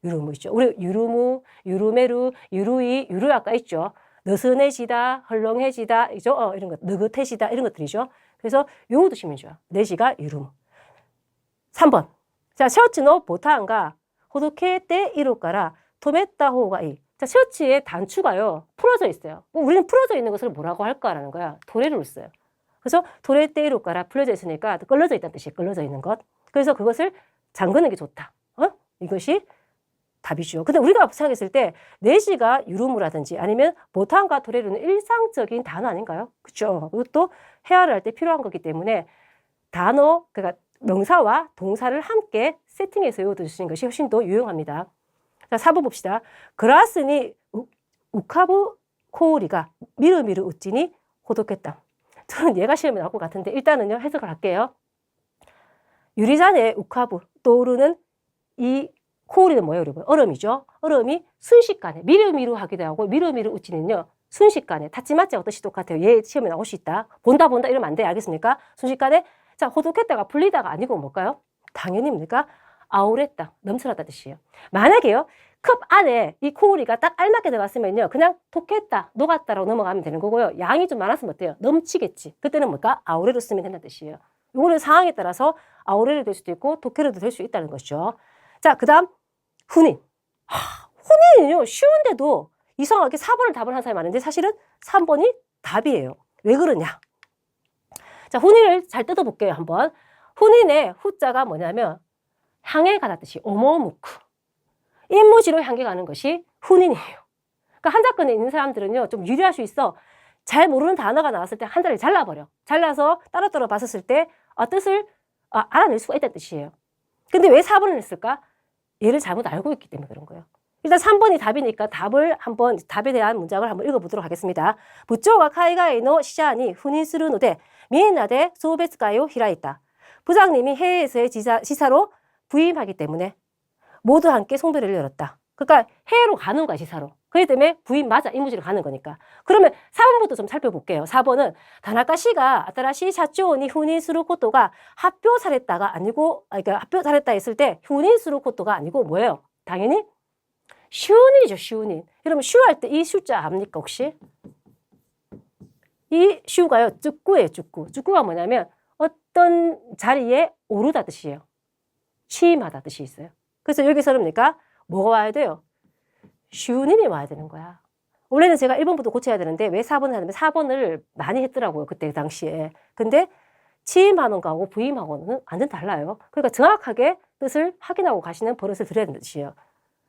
유루무 있죠. 우리 유루무, 유루메루, 유루이, 유루아까 있죠. 느슨해지다, 헐렁해지다, 있죠. 이런 것, 느긋해지다, 이런 것들이죠. 그래서 요거 드시면 좋아요. 내지가 유루무. 3번. 자, 셔츠노 보타안가 호도케 때 이루까라 토메타 호가 이. 자, 셔츠의 단추가요. 풀어져 있어요. 우리는 풀어져 있는 것을 뭐라고 할까라는 거야. 도레를 써요. 그래서 도레 때 이루까라 풀려져 있으니까 끌려져 있다는 뜻이 끌려져 있는 것. 그래서 그것을 잠그는 게 좋다. 이것이 답이죠. 근데 우리가 생각했을 때 내시가 유루무라든지 아니면 보탄과 도레루는 일상적인 단어 아닌가요? 그렇죠. 이것도 회화를 할 때 필요한 거기 때문에 단어, 그러니까 명사와 동사를 함께 세팅해서 외워두시는 것이 훨씬 더 유용합니다. 자, 4번 봅시다. 그라스니 우카부 코오리가 미루미루 우찌니 호독했다. 저는 얘가 시험에 나올 것 같은데 일단은요 해석을 할게요. 유리잔에 우카부 떠오르는 이 코오리는 뭐예요, 여러분? 얼음이죠. 얼음이 순식간에 미루미루 하기도 하고 미루미루 우치는요. 순식간에 타치마치하고 뜻이 똑같아요. 얘 시험에 나올 수 있다. 본다 이러면 안 돼. 알겠습니까? 순식간에 자 호도했다가 풀리다가 아니고 뭘까요? 당연히 뭡니까? 아우랬다. 넘쳐났다 뜻이에요. 만약에요. 컵 안에 이 코오리가 딱 알맞게 들어갔으면요. 그냥 독했다, 녹았다라고 넘어가면 되는 거고요. 양이 좀 많았으면 어때요? 넘치겠지. 그때는 뭘까? 아우레로 쓰면 된다는 뜻이에요. 이거는 상황에 따라서 아우레로 될 수도 있고 독해로도 될 수 있다는 것이죠. 자, 그 다음 훈인. 훈인은요. 쉬운데도 이상하게 4번을 답을 한 사람이 많은데 사실은 3번이 답이에요. 왜 그러냐? 자, 훈인을 잘 뜯어볼게요. 한번. 훈인의 후자가 뭐냐면 향해 가다 뜻이 오모무크. 인무지로 향해 가는 것이 훈인이에요. 그러니까 한자권에 있는 사람들은요. 좀 유리할 수 있어. 잘 모르는 단어가 나왔을 때 한자를 잘라버려. 잘라서 따로따로 봤었을 때 뜻을 알아낼 수가 있다는 뜻이에요. 근데 왜 4번을 했을까? 얘를 잘못 알고 있기 때문에 그런 거예요. 일단 3번이 답이니까 답에 대한 문장을 한번 읽어보도록 하겠습니다. 부초가 카이가이노 시자니 훈인스루노데 미엔나데 소베츠가요 히라이다. 부장님이 해외에서의 지사로 부임하기 때문에 모두 함께 송별회를 열었다. 그러니까 해외로 가는 거야, 지사로. 그렇기 때문에 부임 맞아, 인무지로 가는 거니까. 그러면 4번부터 좀 살펴볼게요. 4번은 다나카 씨가 아따라시 샤초니 훈인스루 코토가 합표 사랬다가 아니고, 그러니까 합표 사랬다 했을 때 훈인스루 코토가 아니고 뭐예요? 당연히 슈운이죠, 슈운인. 여러분 슈할 때 이 슈자 압니까 혹시? 이 슈가요, 쭈꾸예요, 쭈꾸. 쭈꾸가 뭐냐면 어떤 자리에 오르다 뜻이에요. 취임하다 뜻이 있어요. 그래서 여기서는 뭡니까? 뭐가 와야 돼요? 슈운인이 와야 되는 거야. 원래는 제가 1번부터 고쳐야 되는데 왜 4번을 하냐면 4번을 많이 했더라고요. 그때 당시에. 근데 취임하는 거하고 부임하고는 완전 달라요. 그러니까 정확하게 뜻을 확인하고 가시는 버릇을 들여야 되는 뜻이에요.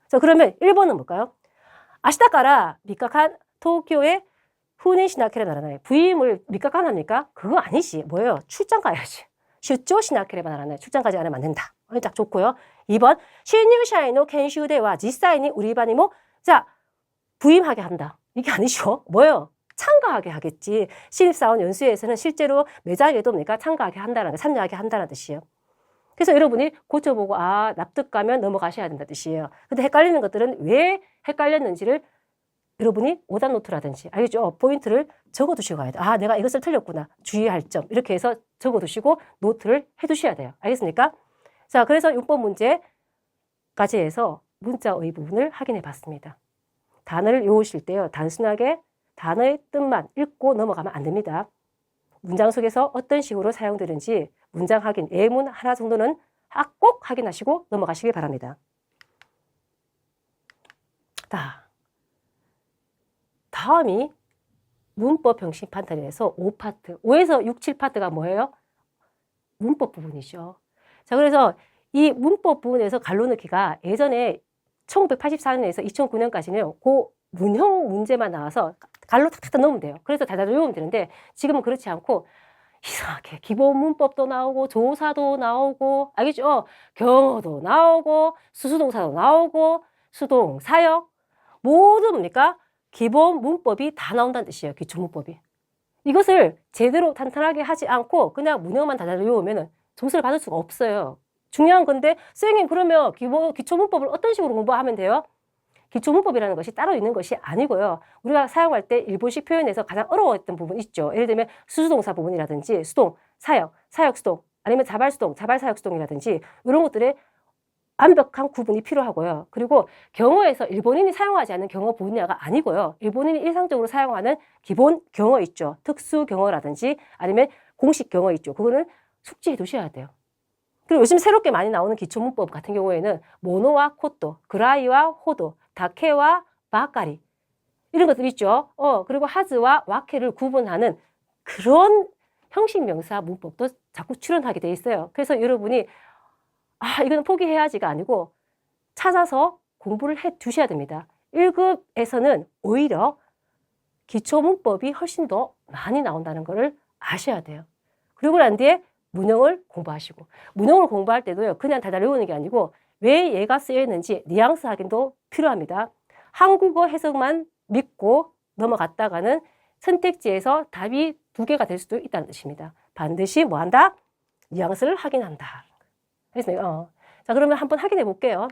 자, 그러면 1번은 뭘까요? 아시다까라 미카칸 도쿄에 훈인 시나케레 나라나요. 부임을 미카칸 합니까? 그거 아니지. 뭐예요? 출장 가야지. 슈조 시나케레 나라나요. 출장까지 안 하면 안 된다. 딱 좋고요. 2번 신입사인의 켄슈대와 지사인이 우리 반이모 자 부임하게 한다. 이게 아니죠. 뭐예요? 참가하게 하겠지. 신입사원 연수회에서는 실제로 매장에도 뭡니까? 참가하게 한다는 거, 참여하게 한다는 뜻이에요. 그래서 여러분이 고쳐보고 납득 가면 넘어가셔야 된다는 뜻이에요. 근데 헷갈리는 것들은 왜 헷갈렸는지를 여러분이 오답 노트라든지 알겠죠? 포인트를 적어두시고 가야 돼. 내가 이것을 틀렸구나. 주의할 점. 이렇게 해서 적어두시고 노트를 해두셔야 돼요. 알겠습니까? 자, 그래서 6번 문제까지 해서 문자의 부분을 확인해 봤습니다. 단어를 외우실 때요. 단순하게 단어의 뜻만 읽고 넘어가면 안 됩니다. 문장 속에서 어떤 식으로 사용되는지 문장 확인, 예문 하나 정도는 꼭 확인하시고 넘어가시기 바랍니다. 다음이 문법 병식 판단에서 5파트, 5에서 6, 7파트가 뭐예요? 문법 부분이죠. 자, 그래서 이 문법 부분에서 갈로 넣기가 예전에 1984년에서 2009년까지는 그 문형 문제만 나와서 갈로 탁탁 넣으면 돼요. 그래서 다들 외우면 되는데 지금은 그렇지 않고 이상하게 기본 문법도 나오고 조사도 나오고 알겠죠? 경어도 나오고 수수동사도 나오고 수동, 사역 모두 뭡니까? 기본 문법이 다 나온다는 뜻이에요. 기초 문법이. 이것을 제대로 탄탄하게 하지 않고 그냥 문형만 다들 외우면 점수를 받을 수가 없어요. 중요한 건데 선생님 그러면 기초 문법을 어떤 식으로 공부하면 돼요? 기초 문법이라는 것이 따로 있는 것이 아니고요. 우리가 사용할 때 일본식 표현에서 가장 어려웠던 부분 있죠. 예를 들면 수수동사 부분이라든지 수동, 사역, 사역수동 아니면 자발수동, 자발사역수동이라든지 이런 것들의 완벽한 구분이 필요하고요. 그리고 경어에서 일본인이 사용하지 않는 경어 분야가 아니고요. 일본인이 일상적으로 사용하는 기본 경어 있죠. 특수 경어라든지 아니면 공식 경어 있죠. 그거는 숙지해 두셔야 돼요. 그리고 요즘 새롭게 많이 나오는 기초문법 같은 경우에는 모노와 코토, 그라이와 호도, 다케와 바까리 이런 것들 있죠. 그리고 하즈와 와케를 구분하는 그런 형식 명사 문법도 자꾸 출연하게 돼 있어요. 그래서 여러분이 이건 포기해야지가 아니고 찾아서 공부를 해 두셔야 됩니다. 1급에서는 오히려 기초문법이 훨씬 더 많이 나온다는 것을 아셔야 돼요. 그리고 난 뒤에 문형을 공부하시고 문형을 공부할 때도요. 그냥 달달 외우는 게 아니고 왜 얘가 쓰여있는지 뉘앙스 확인도 필요합니다. 한국어 해석만 믿고 넘어갔다가는 선택지에서 답이 2개가 될 수도 있다는 뜻입니다. 반드시 뭐 한다? 뉘앙스를 확인한다. 그래서 자, 그러면 한번 확인해 볼게요.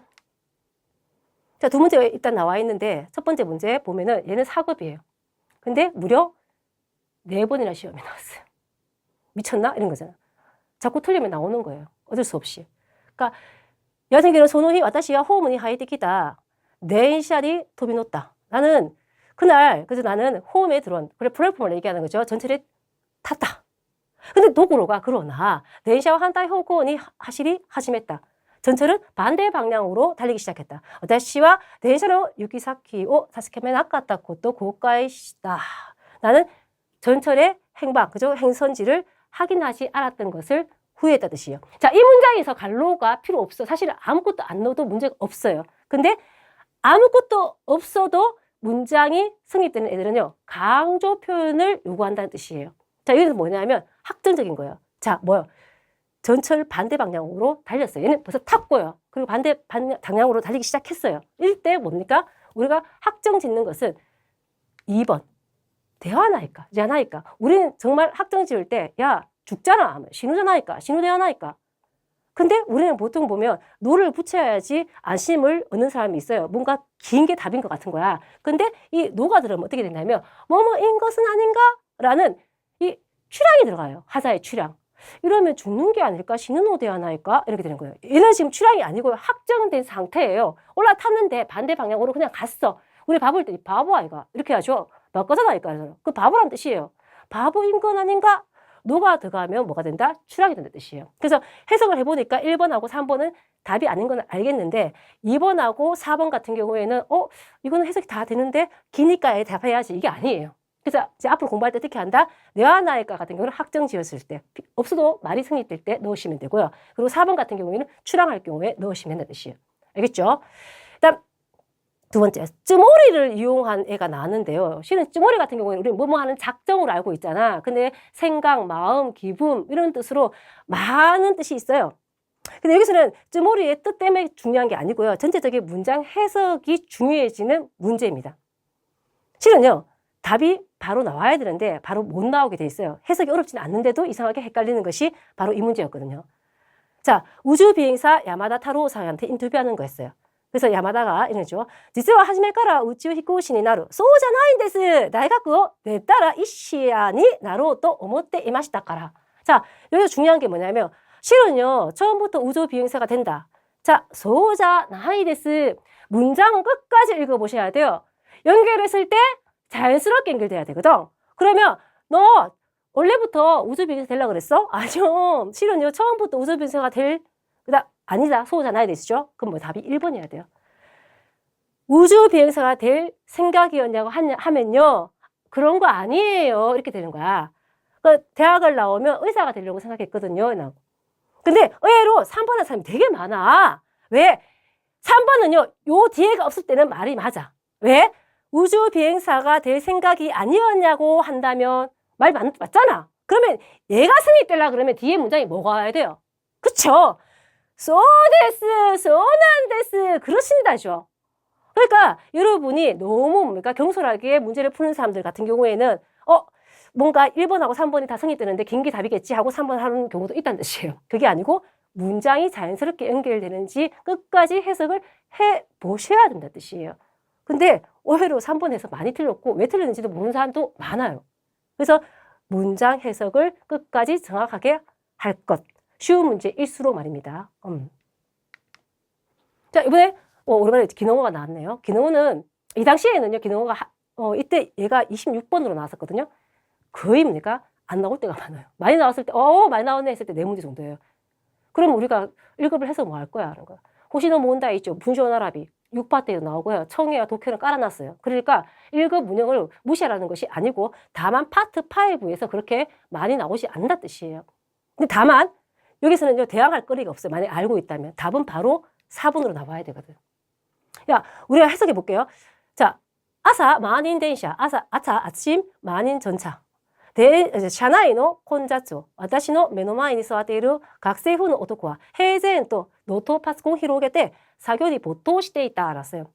자, 두 문제가 일단 나와 있는데 첫 번째 문제 보면은 얘는 4급이에요. 근데 무려 4번이나 시험이 나왔어요. 미쳤나? 이런 거잖아. 자꾸 틀리면 나오는 거예요. 어쩔 수 없이. 그러니까 여생기는 소노히 와타시와 호우문이 하이테키다. 네인샤리 토비노다. 나는 그날 그래서 나는 호음에 들어온 그래 플랫폼을 얘기하는 거죠. 전철에 탔다. 근데 도구로가 그러나 네인샤와 한타이 호고니 하시리 하심했다. 전철은 반대 방향으로 달리기 시작했다. 와타시와電車の 유기사키오 사스케메 나갔다 것도 고가이시다. 나는 전철의 행방, 그죠? 행선지를 확인하지 않았던 것을 후회했다 뜻이에요. 자, 이 문장에서 갈로가 필요 없어. 사실 아무것도 안 넣어도 문제가 없어요. 근데 아무것도 없어도 문장이 성립되는 애들은요, 강조 표현을 요구한다는 뜻이에요. 자, 여기서 뭐냐면 확정적인 거예요. 자, 뭐요? 전철 반대 방향으로 달렸어요. 얘는 벌써 탔고요. 그리고 반대 방향으로 달리기 시작했어요. 이럴 때 뭡니까? 우리가 확정 짓는 것은 2번. 대화나니까, 야나니까. 우리는 정말 확정 지을 때, 야, 죽잖아. 신우잖아니까, 신우대화나니까. 근데 우리는 보통 보면 노를 붙여야지 안심을 얻는 사람이 있어요. 뭔가 긴 게 답인 것 같은 거야. 근데 이 노가 들으면 어떻게 되냐면, 뭐뭐인 것은 아닌가? 라는 이 추량이 들어가요. 하자의 추량. 이러면 죽는 게 아닐까? 신우대화나니까? 이렇게 되는 거예요. 얘는 지금 추량이 아니고요. 확정된 상태예요. 올라탔는데 반대 방향으로 그냥 갔어. 우리 바보일 때 바보 아이가. 이렇게 하죠. 바꿔서나니까. 그 바보란 뜻이에요. 바보인 건 아닌가? 노가 들어가면 뭐가 된다? 추락이 된다 뜻이에요. 그래서 해석을 해보니까 1번하고 3번은 답이 아닌 건 알겠는데 2번하고 4번 같은 경우에는 이거는 해석이 다 되는데 기니까에 답해야지 이게 아니에요. 그래서 이제 앞으로 공부할 때 어떻게 한다? 내화나이까 같은 경우는 확정 지었을 때 없어도 말이 성립될 때 넣으시면 되고요. 그리고 4번 같은 경우에는 추락할 경우에 넣으시면 된다는 뜻이에요. 알겠죠? 그다음 두 번째, 쯔모리를 이용한 애가 나왔는데요. 실은 쯔모리 같은 경우에는 우리는 뭐뭐 하는 작정으로 알고 있잖아. 근데 생각, 마음, 기분 이런 뜻으로 많은 뜻이 있어요. 근데 여기서는 쯔모리의 뜻 때문에 중요한 게 아니고요. 전체적인 문장 해석이 중요해지는 문제입니다. 실은요, 답이 바로 나와야 되는데 바로 못 나오게 돼 있어요. 해석이 어렵지는 않는데도 이상하게 헷갈리는 것이 바로 이 문제였거든요. 자, 우주비행사 야마다 타로상한테 인터뷰하는 거였어요. 그래서 야마다가 이러죠. 実は初めから宇宙飛行士になるそうじゃないんです。大学を出たら医師になろうと思っていましたから. 자, 여기서 중요한 게 뭐냐면 실은요. 처음부터 우주 비행사가 된다. 자, そうじゃないです. 문장은 끝까지 읽어보셔야 돼요. 연결했을 때 자연스럽게 연결돼야 되거든. 그러면 너 원래부터 우주 비행사 되려고 그랬어? 아니요. 실은요. 처음부터 우주 비행사가 아니다. 소자 나야 되시죠? 그럼 뭐 답이 1번이어야 돼요. 우주 비행사가 될 생각이었냐고 하면요. 그런 거 아니에요. 이렇게 되는 거야. 대학을 나오면 의사가 되려고 생각했거든요. 근데 의외로 3번 한 사람이 되게 많아. 왜? 3번은요. 요 뒤에가 없을 때는 말이 맞아. 왜? 우주 비행사가 될 생각이 아니었냐고 한다면 말이 맞잖아. 그러면 얘가 성립되려고 그러면 뒤에 문장이 뭐가 와야 돼요? 그쵸? 소데스, 소난데스, 그렇습니다죠. 그러니까 여러분이 너무 뭡니까 경솔하게 문제를 푸는 사람들 같은 경우에는 뭔가 1번하고 3번이 다 성립되는데 긴 게 답이겠지 하고 3번 하는 경우도 있다는 뜻이에요. 그게 아니고 문장이 자연스럽게 연결되는지 끝까지 해석을 해보셔야 된다는 뜻이에요. 근데 오히려 3번에서 많이 틀렸고 왜 틀렸는지도 모르는 사람도 많아요. 그래서 문장 해석을 끝까지 정확하게 할 것. 쉬운 문제일수록 말입니다. 자, 이번에 오랜만에 기능어가 나왔네요. 기능어는 이 당시에는요. 기능어가 이때 얘가 26번으로 나왔었거든요. 거의 뭡니까? 안 나올 때가 많아요. 많이 나왔을 때 많이 나왔네 했을 때 4문제 정도예요. 그럼 우리가 1급을 해서 뭐 할 거야? 하는 거야. 호시노 몬다 있죠. 분쇼나라비 6파 때도 나오고요. 청해와 독해는 깔아놨어요. 그러니까 1급 문형을 무시하라는 것이 아니고 다만 파트 5에서 그렇게 많이 나오지 않는다 뜻이에요. 근데 다만 여기서는요, 대항할 거리가 없어요. 만약에 알고 있다면. 답은 바로 4번으로 나와야 되거든. 야, 우리가 해석해 볼게요. 자, 아사 만인電車, 아침 만인 전차.車内の混雑を私の目の前に座っている学生風の男は平然とノートパソコンを広げて作業に没頭していた. 알았어요.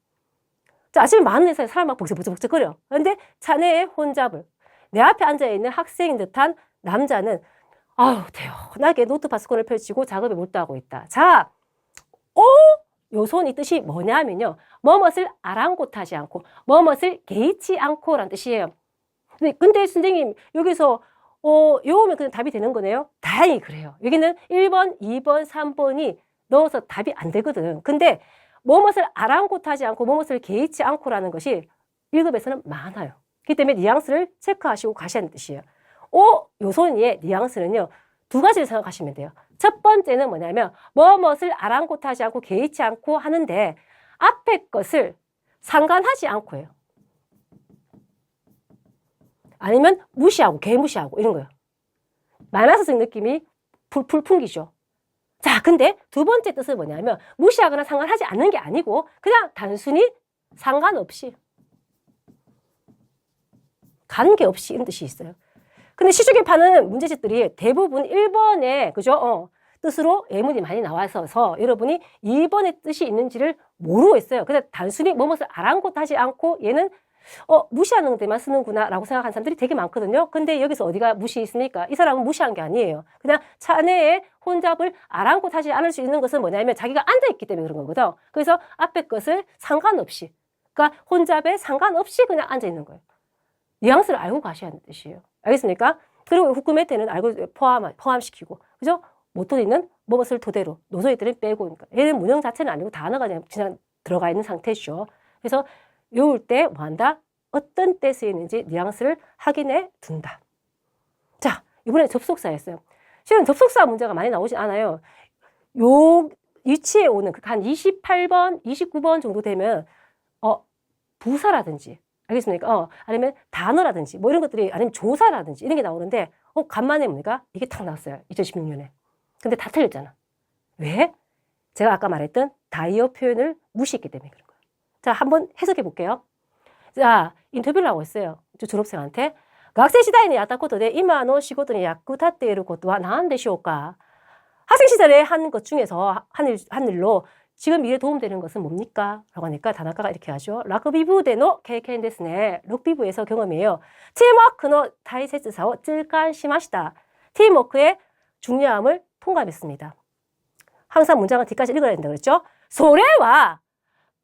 자, 아침에 많은 회사에 사람 막 북적북적거려. 그런데 차 내에 혼잡을. 내 앞에 앉아있는 학생인 듯한 남자는 아우, 대단하게 노트 파소콘을 펼치고 작업에 몰두하고 있다. 자, 요손 이 뜻이 뭐냐면요. 뭐뭇을 아랑곳하지 않고, 뭐뭇을 개의치 않고라는 뜻이에요. 근데 선생님, 여기서, 요거면 그냥 답이 되는 거네요? 다행히 그래요. 여기는 1번, 2번, 3번이 넣어서 답이 안 되거든. 근데 뭐뭇을 아랑곳하지 않고, 뭐뭇을 개의치 않고라는 것이 1급에서는 많아요. 그렇기 때문에 뉘앙스를 체크하시고 가셔야 하는 뜻이에요. 요손이의 뉘앙스는요, 두 가지를 생각하시면 돼요. 첫 번째는 뭐냐면, 뭐뭇을 아랑곳하지 않고, 개의치 않고 하는데, 앞에 것을 상관하지 않고 해요. 아니면 무시하고, 개무시하고, 이런 거예요. 마이너스적 느낌이 풀풀 풍기죠. 자, 근데 두 번째 뜻은 뭐냐면, 무시하거나 상관하지 않는 게 아니고, 그냥 단순히 상관없이, 관계없이 이런 뜻이 있어요. 근데 시중에 파는 문제집들이 대부분 1번에, 그죠? 뜻으로 예문이 많이 나와서 여러분이 2번의 뜻이 있는지를 모르고 있어요. 근데 단순히 뭐뭇을 아랑곳하지 않고 얘는 무시하는 데만 쓰는구나 라고 생각하는 사람들이 되게 많거든요. 근데 여기서 어디가 무시했습니까? 이 사람은 무시한 게 아니에요. 그냥 차내에 혼잡을 아랑곳하지 않을 수 있는 것은 뭐냐면 자기가 앉아있기 때문에 그런 거거든. 그래서 앞에 것을 상관없이, 그러니까 혼잡에 상관없이 그냥 앉아있는 거예요. 뉘앙스를 알고 가셔야 하는 뜻이에요. 알겠습니까? 그리고 후크메테는 알고 포함시키고, 그죠? 모토리는 뭐뭇을 토대로, 노소이들은 빼고, 그러니까 얘는 문형 자체는 아니고 단어가 그냥 들어가 있는 상태죠. 그래서 외울 때 뭐 한다? 어떤 때 쓰이는지 뉘앙스를 확인해 둔다. 자, 이번에 접속사였어요. 실은 접속사 문제가 많이 나오지 않아요. 요 위치에 오는 한 28번, 29번 정도 되면 부사라든지, 알겠습니까? 아니면 단어라든지 뭐 이런 것들이, 아니면 조사라든지 이런 게 나오는데 간만에 뭡니까? 이게 탁 나왔어요. 2016년에. 근데 다 틀렸잖아. 왜? 제가 아까 말했던 다이어 표현을 무시했기 때문에 그런 거예요. 자, 한번 해석해 볼게요. 자, 인터뷰를 하고 있어요. 저 졸업생한테. 학생 시절에 야타코토데 이마노 시고토니 야쿠타테이루 것도와 나한데시오까? 학생 시절에 한 것 중에서 한 일로 지금 일에 도움되는 것은 뭡니까? 라고 하니까 다나카가 이렇게 하죠. 락비부대노経験ですね. 럭비부에서 경험이에요. 팀워크의大切さを 직관시마시다. 팀워크의 중요함을 통감했습니다. 항상 문장은 뒤까지 읽어야 된다 그랬죠? それは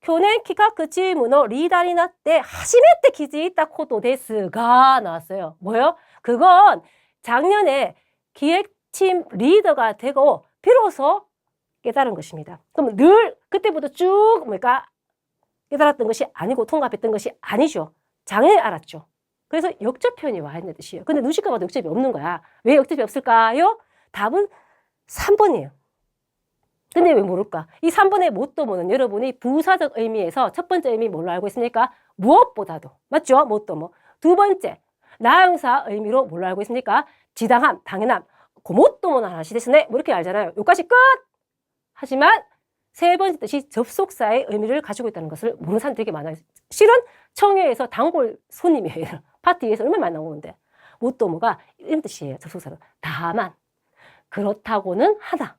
去年企画チームのリーダーになって初めて気づいたことですが나왔어요. 뭐요? 그건 작년에 기획팀 리더가 되고 비로소 깨달은 것입니다. 그럼 늘 그때부터 쭉 뭐니까 깨달았던 것이 아니고 통합했던 것이 아니죠. 작년에 알았죠. 그래서 역접 표현이 와 있는 뜻이에요. 근데 눈치껏 봐도 역접이 없는 거야. 왜 역접이 없을까요? 답은 3번이에요. 근데 왜 모를까? 이 3번의 못도모는 여러분이 부사적 의미에서 첫 번째 의미 뭘로 알고 있습니까? 무엇보다도. 맞죠? 못도모. 두 번째, 나형사 의미로 뭘로 알고 있습니까? 지당함, 당연함. 고못도모는 하나씩 됐으네. 뭐 이렇게 알잖아요. 여기까지 끝! 하지만 세 번째 뜻이 접속사의 의미를 가지고 있다는 것을 모르는 사람들이 되게 많아요. 실은 청해에서 단골 손님이에요. 파티에서 얼마나 많이 나오는데. 못도모가 이런 뜻이에요. 접속사로. 다만 그렇다고는 하나.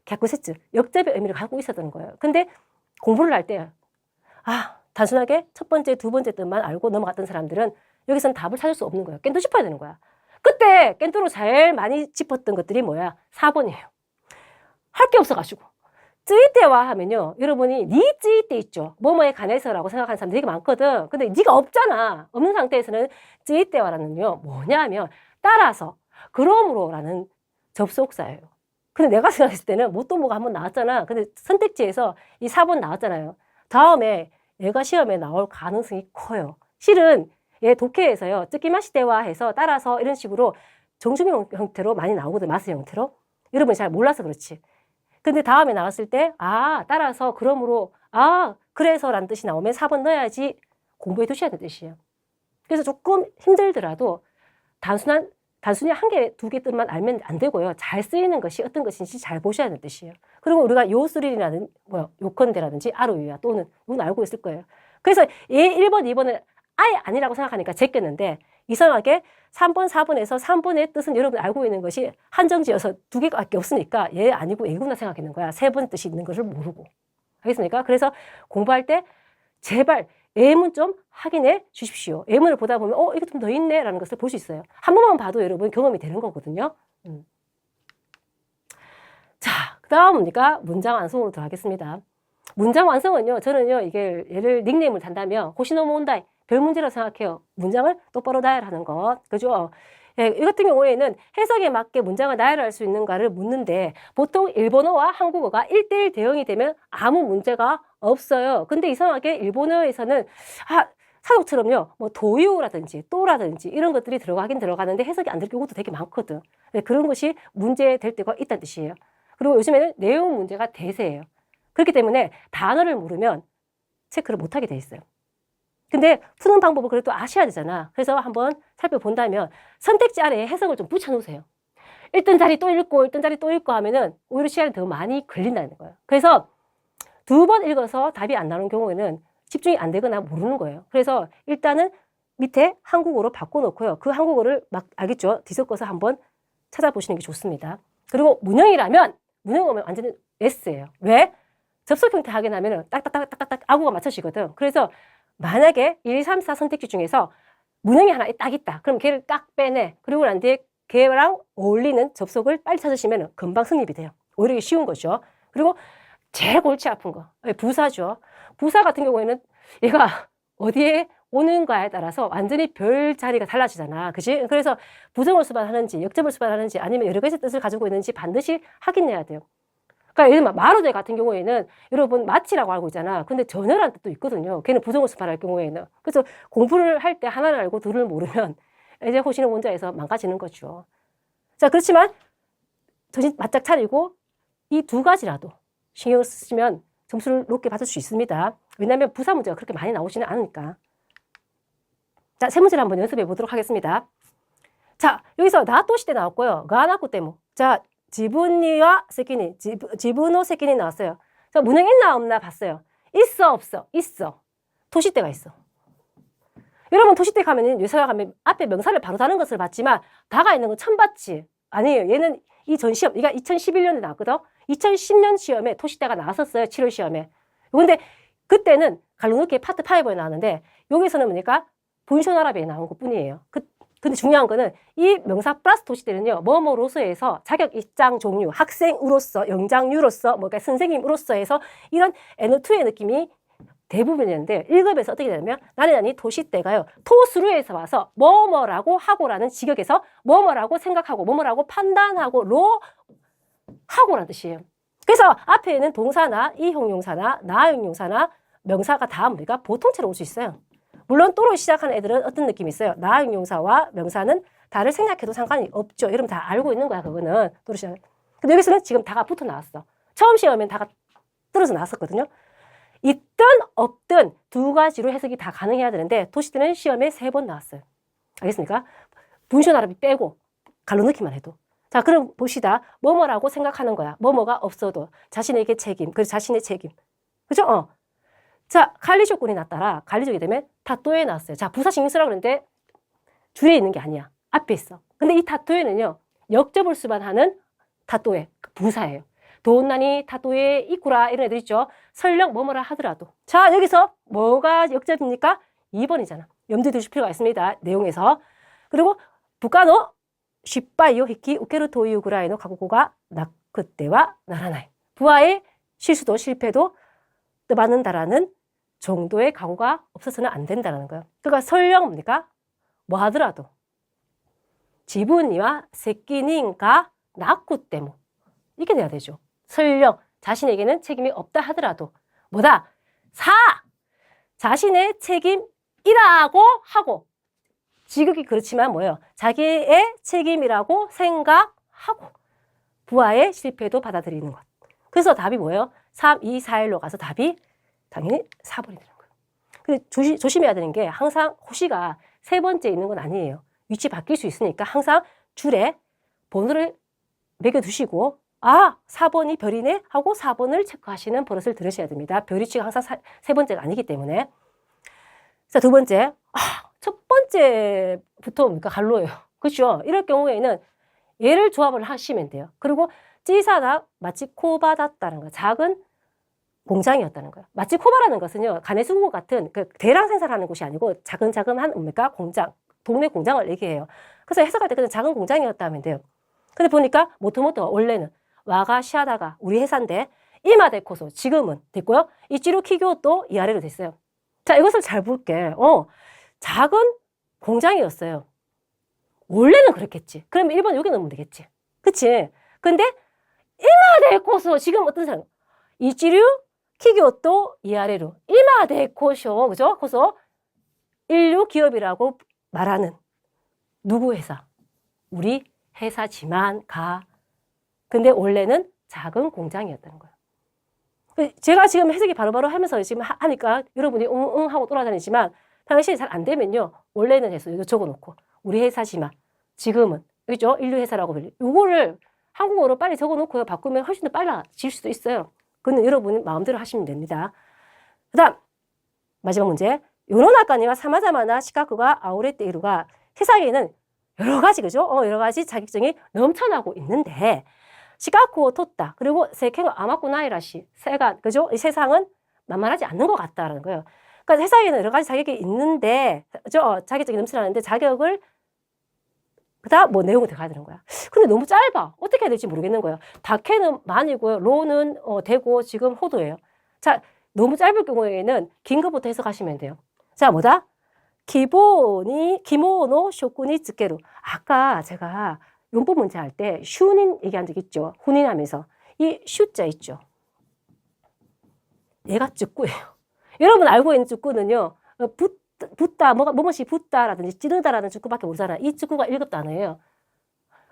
갸쿠세츠, 역접의 의미를 갖고 있었던 거예요. 근데 공부를 할 때 단순하게 첫 번째, 두 번째 뜻만 알고 넘어갔던 사람들은 여기서는 답을 찾을 수 없는 거예요. 깬또 짚어야 되는 거야. 그때 깬또로 제일 많이 짚었던 것들이 뭐야? 4번이에요. 할 게 없어가지고. 쯔이때와 하면요. 여러분이 니 쯔이때 있죠. 뭐뭐에 관해서라고 생각하는 사람들이 되게 많거든. 근데 니가 없잖아. 없는 상태에서는 쯔이때와라는요. 뭐냐면 따라서, 그러므로라는 접속사예요. 근데 내가 생각했을 때는 못도모가 한번 나왔잖아. 근데 선택지에서 이 4번 나왔잖아요. 다음에 얘가 시험에 나올 가능성이 커요. 실은 얘 독해에서요. 쯔키마시대와 해서 따라서 이런 식으로 정중형 형태로 많이 나오거든. 마스 형태로. 여러분이 잘 몰라서 그렇지. 근데 다음에 나왔을 때 따라서 그러므로 그래서라는 뜻이 나오면 4번 넣어야지 공부해 두셔야 되는 뜻이에요. 그래서 조금 힘들더라도 단순히 한 개, 두 개 뜻만 알면 안 되고요. 잘 쓰이는 것이 어떤 것인지 잘 보셔야 하는 뜻이에요. 그리고 우리가 요술이라든지, 요컨대라든지, 아루유야 또는, 이건 알고 있을 거예요. 그래서 얘 1번, 2번은 아예 아니라고 생각하니까 제꼈는데, 이상하게 3번, 4번에서 3번의 뜻은 여러분 알고 있는 것이 한정지어서 두 개밖에 없으니까 얘 아니고 얘구나 생각했는 거야. 세 번 뜻이 있는 것을 모르고. 알겠습니까? 그래서 공부할 때 제발 예문 좀 확인해 주십시오. 예문을 보다 보면 이거 좀 더 있네 라는 것을 볼 수 있어요. 한 번만 봐도 여러분 경험이 되는 거거든요. 자, 그 다음 뭡니까? 문장 완성으로 들어가겠습니다. 문장 완성은요, 저는요, 이게 얘를 닉네임을 단다면, 고시 넘어온다. 별 문제라고 생각해요. 문장을 똑바로 나열하는 것. 그죠? 예, 이 같은 경우에는 해석에 맞게 문장을 나열할 수 있는가를 묻는데, 보통 일본어와 한국어가 1:1 대응이 되면 아무 문제가 없어요. 근데 이상하게 일본어에서는, 사족처럼요, 뭐, 도유라든지, 또라든지, 이런 것들이 들어가긴 들어가는데 해석이 안 될 경우도 되게 많거든. 네, 그런 것이 문제될 때가 있다는 뜻이에요. 그리고 요즘에는 내용 문제가 대세예요. 그렇기 때문에 단어를 모르면 체크를 못하게 돼 있어요. 근데 푸는 방법을 그래도 아셔야 되잖아. 그래서 한번 살펴본다면 선택지 아래에 해석을 좀 붙여놓으세요. 1등 자리 또 읽고 1등 자리 또 읽고 하면은 오히려 시간이 더 많이 걸린다는 거예요. 그래서 2번 읽어서 답이 안 나오는 경우에는 집중이 안 되거나 모르는 거예요. 그래서 일단은 밑에 한국어로 바꿔놓고요. 그 한국어를 막 알겠죠? 뒤섞어서 한번 찾아보시는 게 좋습니다. 그리고 문형이라면 문형 오면 완전히 S예요. 왜? 접속 형태 확인하면은 딱딱딱딱딱 아구가 맞춰지거든. 그래서 만약에 1, 2, 3, 4 선택지 중에서 문형이 하나 딱 있다. 그럼 걔를 딱 빼내. 그리고 난 뒤에 걔랑 어울리는 접속을 빨리 찾으시면 금방 성립이 돼요. 오히려 이게 쉬운 거죠. 그리고 제일 골치 아픈 거. 부사죠. 부사 같은 경우에는 얘가 어디에 오는가에 따라서 완전히 별 자리가 달라지잖아. 그치? 그래서 부정을 수반하는지, 역접을 수반하는지, 아니면 여러 가지 뜻을 가지고 있는지 반드시 확인해야 돼요. 그러니까 예를 들면 마루대 같은 경우에는 여러분 마치라고 알고 있잖아. 근데 전혀라는 뜻도 있거든요. 걔는 부정을 수반할 경우에는. 그래서 공부를 할 때 하나를 알고 둘을 모르면 이제 호시는 원자에서 망가지는 거죠. 자, 그렇지만 정신 바짝 차리고 이 2가지라도 신경 쓰시면 점수를 높게 받을 수 있습니다. 왜냐하면 부사 문제가 그렇게 많이 나오지는 않으니까. 자, 3문제를 한번 연습해 보도록 하겠습니다. 자, 여기서 나토시대 나왔고요. 가나쿠 때모. 자, 지분이와 세끼니, 지분의 세끼니 나왔어요. 자, 문형 있나 없나 봤어요. 있어, 없어? 있어. 토시대가 있어. 여러분, 토시대 가면, 요새가 가면 앞에 명사를 바로 다는 것을 봤지만, 다가 있는 건 처음 봤지? 아니에요. 얘는 이 전 시험, 얘가 2011년에 나왔거든? 2010년 시험에 토시대가 나왔었어요. 7월 시험에. 근데 그때는 갈로누케 파트 5에 나왔는데, 여기서는 뭡니까? 분쇼나라베에 나온 것 뿐이에요. 근데 중요한 거는 이 명사 플러스 토시대는요, 뭐뭐로서에서 자격 입장 종류, 학생으로서, 영장류로서, 그러니까 선생님으로서 해서 이런 N2의 느낌이 대부분이었는데 1급에서 어떻게 되냐면 나는 토시대가요, 토수루에서 와서 뭐뭐라고 하고라는 직역에서 뭐뭐라고 생각하고 뭐뭐라고 판단하고 로 하고라는 뜻이에요. 그래서 앞에는 동사나 이형용사나 나형용사나 명사가 다 뭡니까? 보통체로 올 수 있어요. 물론 또로 시작하는 애들은 어떤 느낌이 있어요? 나형용사와 명사는 다를 생각해도 상관이 없죠. 여러분 다 알고 있는 거야, 그거는. 또로 시작. 근데 여기서는 지금 다가 붙어 나왔어. 처음 시험엔 다가 떨어져 나왔었거든요. 있든 없든 2가지로 해석이 다 가능해야 되는데 토시대는 시험에 3번 나왔어요. 알겠습니까? 분쇼나라비 빼고 갈로 넣기만 해도. 자, 그럼 봅시다. 뭐뭐라고 생각하는 거야. 뭐뭐가 없어도 자신에게 책임, 그리고 자신의 책임. 그죠? 자, 관리조건이 났더라. 관리족이 되면 타토에 나왔어요. 자, 부사 신경 쓰라고 그러는데 줄에 있는 게 아니야. 앞에 있어. 근데 이 타토에는요, 역접을 수반하는 타토에 부사예요. 도온나니 타토에 이쿠라 이런 애들 있죠. 설령 뭐뭐라 하더라도. 자, 여기서 뭐가 역접입니까? 2번이잖아. 염두에 두실 필요가 있습니다. 내용에서. 그리고 부가노 쉽바이요 히키 우케르 토이유 구라이노 가고고가 나크때와 나라나이. 부하의 실수도 실패도 뜻받는다라는 정도의 각오가 없어서는 안 된다는 거예요. 그러니까 설령 뭡니까? 뭐 하더라도 지분이와 새끼니가 나쿠 때문 이게 돼야 되죠. 설령 자신에게는 책임이 없다 하더라도 뭐다? 자신의 책임이라고 하고 지극히 그렇지만 뭐예요? 자기의 책임이라고 생각하고 부하의 실패도 받아들이는 것. 그래서 답이 뭐예요? 3, 2, 4, 1로 가서 답이 당연히 4번이 되는 거예요. 근데 조심해야 되는 게 항상 호시가 3번째 있는 건 아니에요. 위치 바뀔 수 있으니까 항상 줄에 번호를 매겨두시고 4번이 별이네 하고 4번을 체크하시는 버릇을 들으셔야 됩니다. 별 위치가 항상 3번째가 아니기 때문에. 자, 2번째. 첫 번째부터 뭡니까? 갈로예요. 그렇죠? 이럴 경우에는 얘를 조합을 하시면 돼요. 그리고 찌사다 마치 코바다다는 거, 작은 공장이었다는 거예요. 마치 코바라는 것은요, 가네수공 같은 그 대량 생산하는 곳이 아니고 자근자근한 뭡니까? 공장, 동네 공장을 얘기해요. 그래서 해석할 때 그냥 작은 공장이었다 하면 돼요. 근데 보니까 모토모토 원래는 와가 시하다가 우리 회사인데 이마 데코소 지금은 됐고요. 이치루 키교도 이 아래로 됐어요. 자, 이것을 잘 볼게. 작은 공장이었어요. 원래는 그랬겠지. 그러면 1번 여기 넣으면 되겠지. 그치? 근데 이마 데코소 지금 어떤 사람? 이치루 키교도 이 아래로 이마 데코쇼 그죠? 그래서 인류 기업이라고 말하는 누구 회사? 우리 회사지만 근데 원래는 작은 공장이었다는 거예요. 제가 지금 해석이 바로바로 하면서 지금 하니까 여러분이 응 하고 돌아다니지만 당신이 잘 안 되면요. 원래는 해서 이거 적어놓고 우리 회사지만 지금은 그죠? 인류 회사라고 불려. 요거를 한국어로 빨리 적어놓고 바꾸면 훨씬 더 빨라질 수도 있어요. 그건 여러분이 마음대로 하시면 됩니다. 그다음 마지막 문제. 요노나카니와 사마자마나 시카쿠가 아우레테 이루가 세상에는 여러 가지 그죠? 여러 가지 자격증이 넘쳐나고 있는데 시카쿠を取った 그리고 세계가 아마쿠나이라시 세가 그죠? 이 세상은 만만하지 않는 것 같다라는 거예요. 그러니까 세상에는 여러 가지 자격이 있는데 자격증이 넘쳐나는데 자격을 그다음 뭐 내용을 들어가야 되는 거야. 근데 너무 짧아. 어떻게 해야 될지 모르겠는 거예요. 다케는 만이고요. 로는 되고 지금 호도예요. 자, 너무 짧을 경우에는 긴 것부터 해석하시면 돼요. 자, 뭐다? 기모노 쇼쿠니 즈케루. 아까 제가 용법 문제 할 때 슈닌 얘기한 적 있죠. 혼인하면서 이 슈자 있죠. 얘가 쯔꾸예요. 여러분 알고 있는 쯔꾸는요. 붙다 뭐뭐시 붙다라든지 찌르다라는 쯔꾸밖에 모르잖아요. 이 쯔꾸가 1급 단어예요.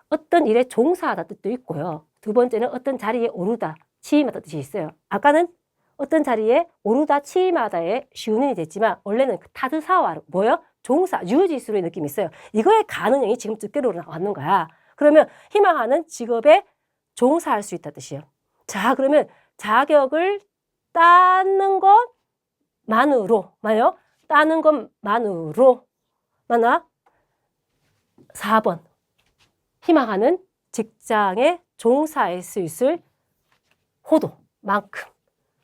어떤 일에 종사하다 뜻도 있고요. 두 번째는 어떤 자리에 오르다 취임하다 뜻이 있어요. 아까는 어떤 자리에 오르다 취임하다에 슈닌이 됐지만 원래는 타드사와 뭐요? 종사 유지수의 느낌이 있어요. 이거의 가능성이 지금 쯔꾸로 나왔는 거야. 그러면 희망하는 직업에 종사할 수 있다 뜻이에요. 자, 그러면 자격을 따는 것만으로, 맞아요? 따는 것만으로, 맞나? 4번. 희망하는 직장에 종사할 수 있을 호도만큼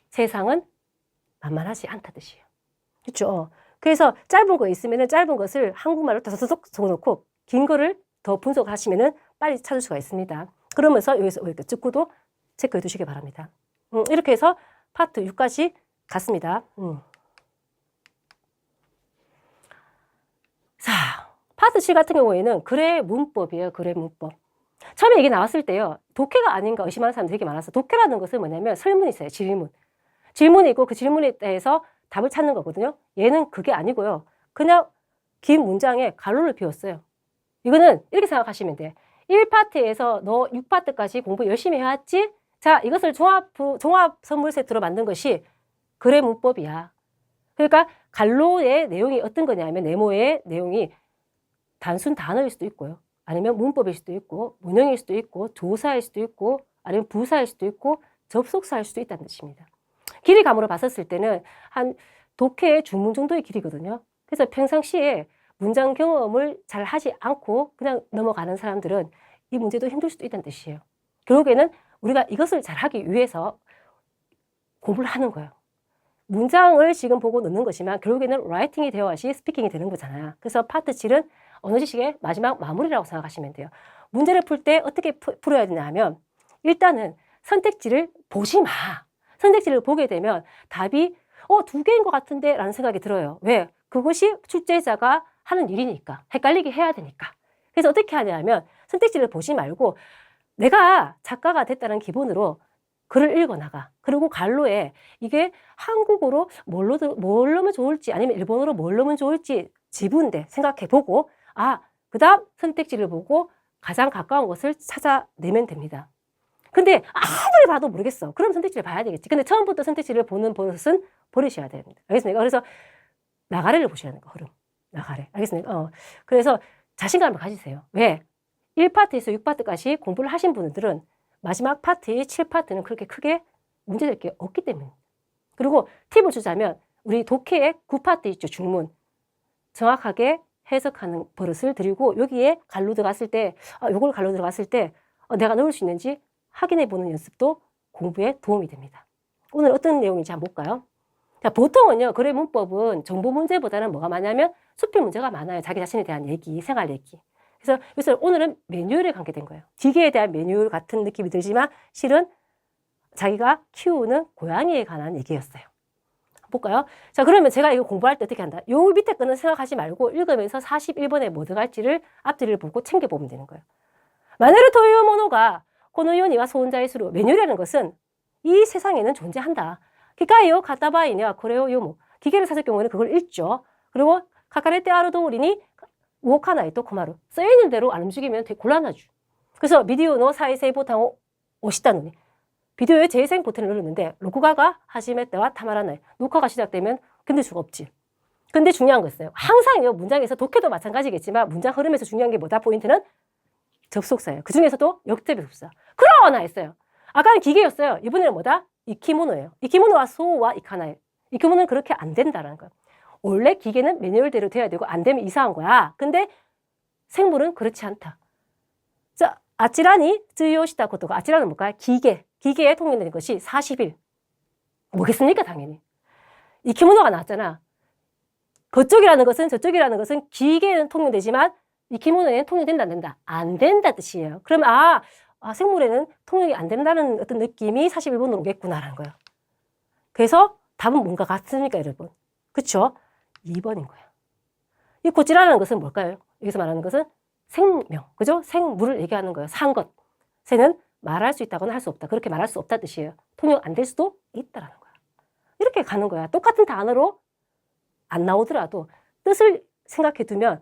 세상은 만만하지 않다 뜻이에요. 그렇죠? 그래서 짧은 거 있으면 짧은 것을 한국말로 다소속 적어놓고 긴 거를 더 분석하시면은 빨리 찾을 수가 있습니다. 그러면서 여기서 이렇게 쯔꾸도 체크해 두시기 바랍니다. 이렇게 해서 파트 6까지 갔습니다. 자, 파트 7 같은 경우에는 글의 문법이에요. 글의 문법. 처음에 이게 나왔을 때요. 독해가 아닌가 의심하는 사람들이 되게 많았어요. 독해라는 것은 뭐냐면 설문이 있어요. 질문. 질문이 있고 그 질문에 대해서 답을 찾는 거거든요. 얘는 그게 아니고요. 그냥 긴 문장에 가로를 비웠어요. 이거는 이렇게 생각하시면 돼. 1파트에서 너 6파트까지 공부 열심히 해왔지? 자, 이것을 종합 선물 세트로 만든 것이 글의 문법이야. 그러니까 갈로의 내용이 어떤 거냐면 네모의 내용이 단순 단어일 수도 있고요. 아니면 문법일 수도 있고 문형일 수도 있고 조사일 수도 있고 아니면 부사일 수도 있고 접속사일 수도 있다는 뜻입니다. 길이감으로 봤었을 때는 한 독해의 중문 정도의 길이거든요. 그래서 평상시에 문장 경험을 잘 하지 않고 그냥 넘어가는 사람들은 이 문제도 힘들 수도 있다는 뜻이에요. 결국에는 우리가 이것을 잘 하기 위해서 공부를 하는 거예요. 문장을 지금 보고 넣는 것이지만 결국에는 라이팅이 되어야지 스피킹이 되는 거잖아요. 그래서 파트 7은 어느 지식의 마지막 마무리라고 생각하시면 돼요. 문제를 풀 때 어떻게 풀어야 되냐 하면 일단은 선택지를 보지 마. 선택지를 보게 되면 답이 2개인 것 같은데 라는 생각이 들어요. 왜? 그것이 출제자가 하는 일이니까. 헷갈리게 해야 되니까. 그래서 어떻게 하냐면 선택지를 보지 말고 내가 작가가 됐다는 기본으로 글을 읽어나가. 그리고 갈로에 이게 한국어로 뭘 넣으면 좋을지 아니면 일본어로 뭘 넣으면 좋을지 지분대 생각해보고 그 다음 선택지를 보고 가장 가까운 것을 찾아내면 됩니다. 근데 아무리 봐도 모르겠어. 그럼 선택지를 봐야 되겠지. 근데 처음부터 선택지를 보는 버릇은 버리셔야 됩니다. 알겠습니까? 그래서 나가래를 보시라는 거, 흐름. 나가래. 알겠습니까? 그래서 자신감을 가지세요. 왜? 1파트에서 6파트까지 공부를 하신 분들은 마지막 파트의 7파트는 그렇게 크게 문제될 게 없기 때문입니다. 그리고 팁을 주자면 우리 독해의 9파트 있죠. 중문. 정확하게 해석하는 버릇을 드리고 여기에 갈로 들어갔을 때 요걸 갈로 들어갔을 때 내가 넣을 수 있는지 확인해 보는 연습도 공부에 도움이 됩니다. 오늘 어떤 내용인지 한번 볼까요? 자, 보통은요, 글의 문법은 정보 문제보다는 뭐가 많냐면 수필 문제가 많아요. 자기 자신에 대한 얘기, 생활 얘기. 그래서 오늘은 매뉴얼에 관계된 거예요. 기계에 대한 매뉴얼 같은 느낌이 들지만 실은 자기가 키우는 고양이에 관한 얘기였어요. 볼까요? 자, 그러면 제가 이거 공부할 때 어떻게 한다? 요 밑에 거는 생각하지 말고 읽으면서 41번에 뭐 들어갈지를 앞뒤를 보고 챙겨보면 되는 거예요. 마네루 토요 모노가 고노요니와 소혼자이스루 메뉴라는 것은 이 세상에는 존재한다. 기가이요 가타바이니와 고레오 요모 기계를 찾을 경우에는 그걸 읽죠. 그리고 카카레테 아르도우리니 우오카나이 또 코마루 써있는 대로 안 움직이면 되게 곤란하죠. 그래서 비디오노 사이세이 보탕 오시다노니 비디오의 재생 버튼을 누르는데 로쿠가가 하지메때와 타마라나이 녹화가 시작되면 견딜 수가 없지. 근데 중요한 거 있어요. 항상 이 문장에서 독해도 마찬가지겠지만 문장 흐름에서 중요한 게 뭐다? 포인트는 접속사예요. 그 중에서도 역대 접속사. 그러나 했어요. 아까는 기계였어요. 이번에는 뭐다? 이키모노예요. 이키모노와 소와 이카나예요. 이키모노는 그렇게 안 된다는 거예요. 원래 기계는 매뉴얼대로 돼야 되고 안 되면 이상한 거야. 근데 생물은 그렇지 않다. 자, 아치라니 쯔요시다 것도가 아치라는 뭘까요? 기계에 통용되는 것이 40일. 뭐겠습니까? 당연히. 이키모노가 나왔잖아. 그쪽이라는 것은 저쪽이라는 것은 기계에는 통용되지만 이키모노에는 통용된다 안 된다? 안 된다 뜻이에요. 그럼 생물에는 통용이 안 된다는 어떤 느낌이 41번으로 오겠구나라는 거예요. 그래서 답은 뭔가 같습니까, 여러분? 그쵸? 2번인 거예요. 이 고치라는 것은 뭘까요? 여기서 말하는 것은 생명, 그죠? 생물을 얘기하는 거예요. 산 것. 새는 말할 수 있다거나 할 수 없다. 그렇게 말할 수 없다 뜻이에요. 통용 안 될 수도 있다라는 거야. 이렇게 가는 거야. 똑같은 단어로 안 나오더라도 뜻을 생각해 두면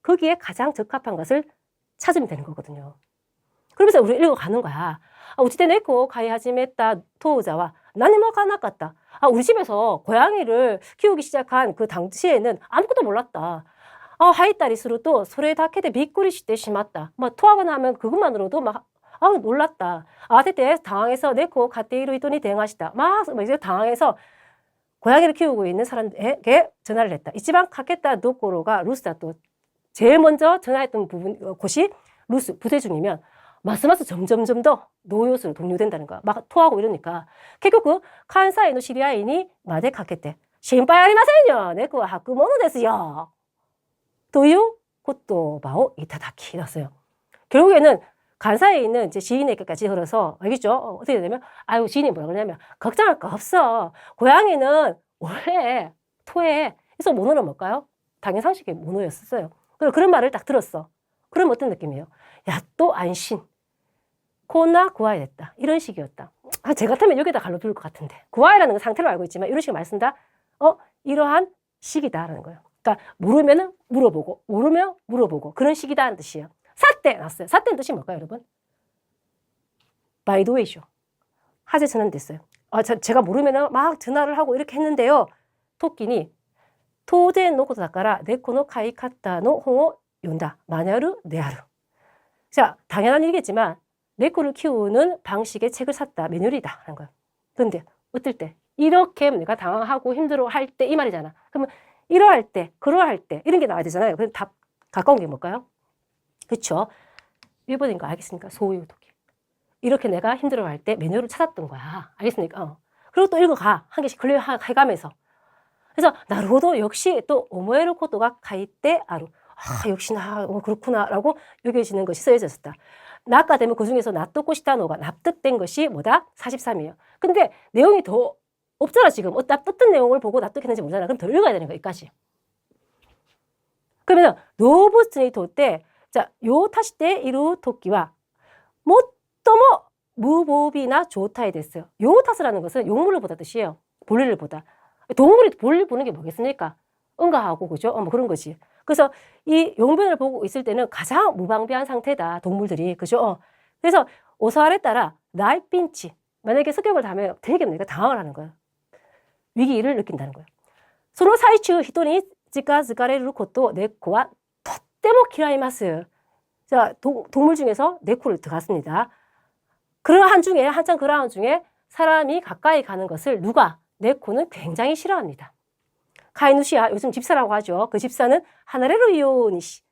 거기에 가장 적합한 것을 찾으면 되는 거거든요. 그러면서 우리 읽어가는 거야. 우치테 네코 가이하지메타 토우자와 나니모 가나갔다. 우리 집에서 고양이를 키우기 시작한 그 당시에는 아무것도 몰랐다. 하이따리스로 또 소레 다케데 비꼬리시대 심았다. 토하거나 하면 그것만으로도 놀랐다. 그때 당황해서 네코 가테이로 이돈이 대응하시다. 이제 당황해서 고양이를 키우고 있는 사람에게 전화를 했다. 이치방 카케타 도코로가 루스다 또 제일 먼저 전화했던 곳이 루스 부대중이면 마스마스 점점점 더 노요스로 동요된다는 거야. 막 토하고 이러니까. 결국 칸사이노 시리아인이 마데 카케테 신파이 아리마세요. 네코 하쿠모노 데스요. 또유 고토바오 이타다키 났어요. 결국에는 간사에 있는 이제 지인에게까지 걸어서 알겠죠? 어떻게 되냐면 지인이 뭐라 그러냐면 걱정할 거 없어. 고양이는 원래 토해. 그래서 모노는 뭘까요? 당연상식의 모노였었어요. 그런 말을 딱 들었어. 그럼 어떤 느낌이에요? 야, 또 안심. 코나 구아이 됐다. 이런 식이었다. 제 같으면 여기다 갈로 비울 것 같은데. 구아이라는 건 상태로 알고 있지만 이런 식으로 말씀다. 이러한 식이다라는 거예요. 그러니까 모르면은 물어보고, 모르면 물어보고 그런 식이다는 뜻이에요. 사떼 났어요. 사떼는 뜻이 뭘까요, 여러분? 바이도웨이쇼. 하재 전환됐어요. 제가 모르면은 막 전화를 하고 이렇게 했는데요. 토끼니 토데 노코도 다까라 네코노 카이카타노 홍오 용다. 마냐르 네아르. 자, 당연한 일이겠지만 네코를 키우는 방식의 책을 샀다. 매뉴얼이다. 하는 거예요. 그런데 어떨 때? 이렇게 내가 당황하고 힘들어할 때 이 말이잖아. 그러면 이러할 때, 그러할 때 이런 게 나와야 되잖아요. 그럼 답 가까운 게 뭘까요? 그쵸? 1번인 거 알겠습니까? 소유 토끼. 이렇게 내가 힘들어할 때 매뉴얼을 찾았던 거야. 알겠습니까? 그리고 또 읽어가. 한 개씩 해가면서. 그래서 나루호도 역시 또 오모에르 코토가 가이때 아루. 역시나 그렇구나 라고 여겨지는 것이 써있었다. 나가 되면 그 중에서 나토코시타노가 납득된 것이 뭐다? 43이에요. 근데 내용이 더 없잖아 지금. 납득된 내용을 보고 납득했는지 모르잖아. 그럼 더 읽어야 되는 거야 여기까지. 그러면 노부스니 토때 자, 요 타시 때 이루 토끼와 모토모 무보비나 조타에 됐어요. 요 타스라는 것은 용물을 보다 뜻이에요. 볼일을 보다. 동물이 볼일 보는 게 뭐겠습니까? 응가하고 그죠? 뭐 그런 거지. 그래서 이 용변을 보고 있을 때는 가장 무방비한 상태다. 동물들이 그죠? 그래서 오사알에 따라 날핀치 만약에 습격을 당하면 되게 내가 당황을 하는 거야. 위기를 느낀다는 거야. 서로 사이추 히토니 지가즈가레르 코토 네코와 토테모 키라이마스. 자, 동물 중에서 네코를 들어갔습니다. 한참 그러한 중에 사람이 가까이 가는 것을 누가? 네코는 굉장히 싫어합니다. 카이누시야, 요즘 집사라고 하죠. 그 집사는 하나레로 이오니시.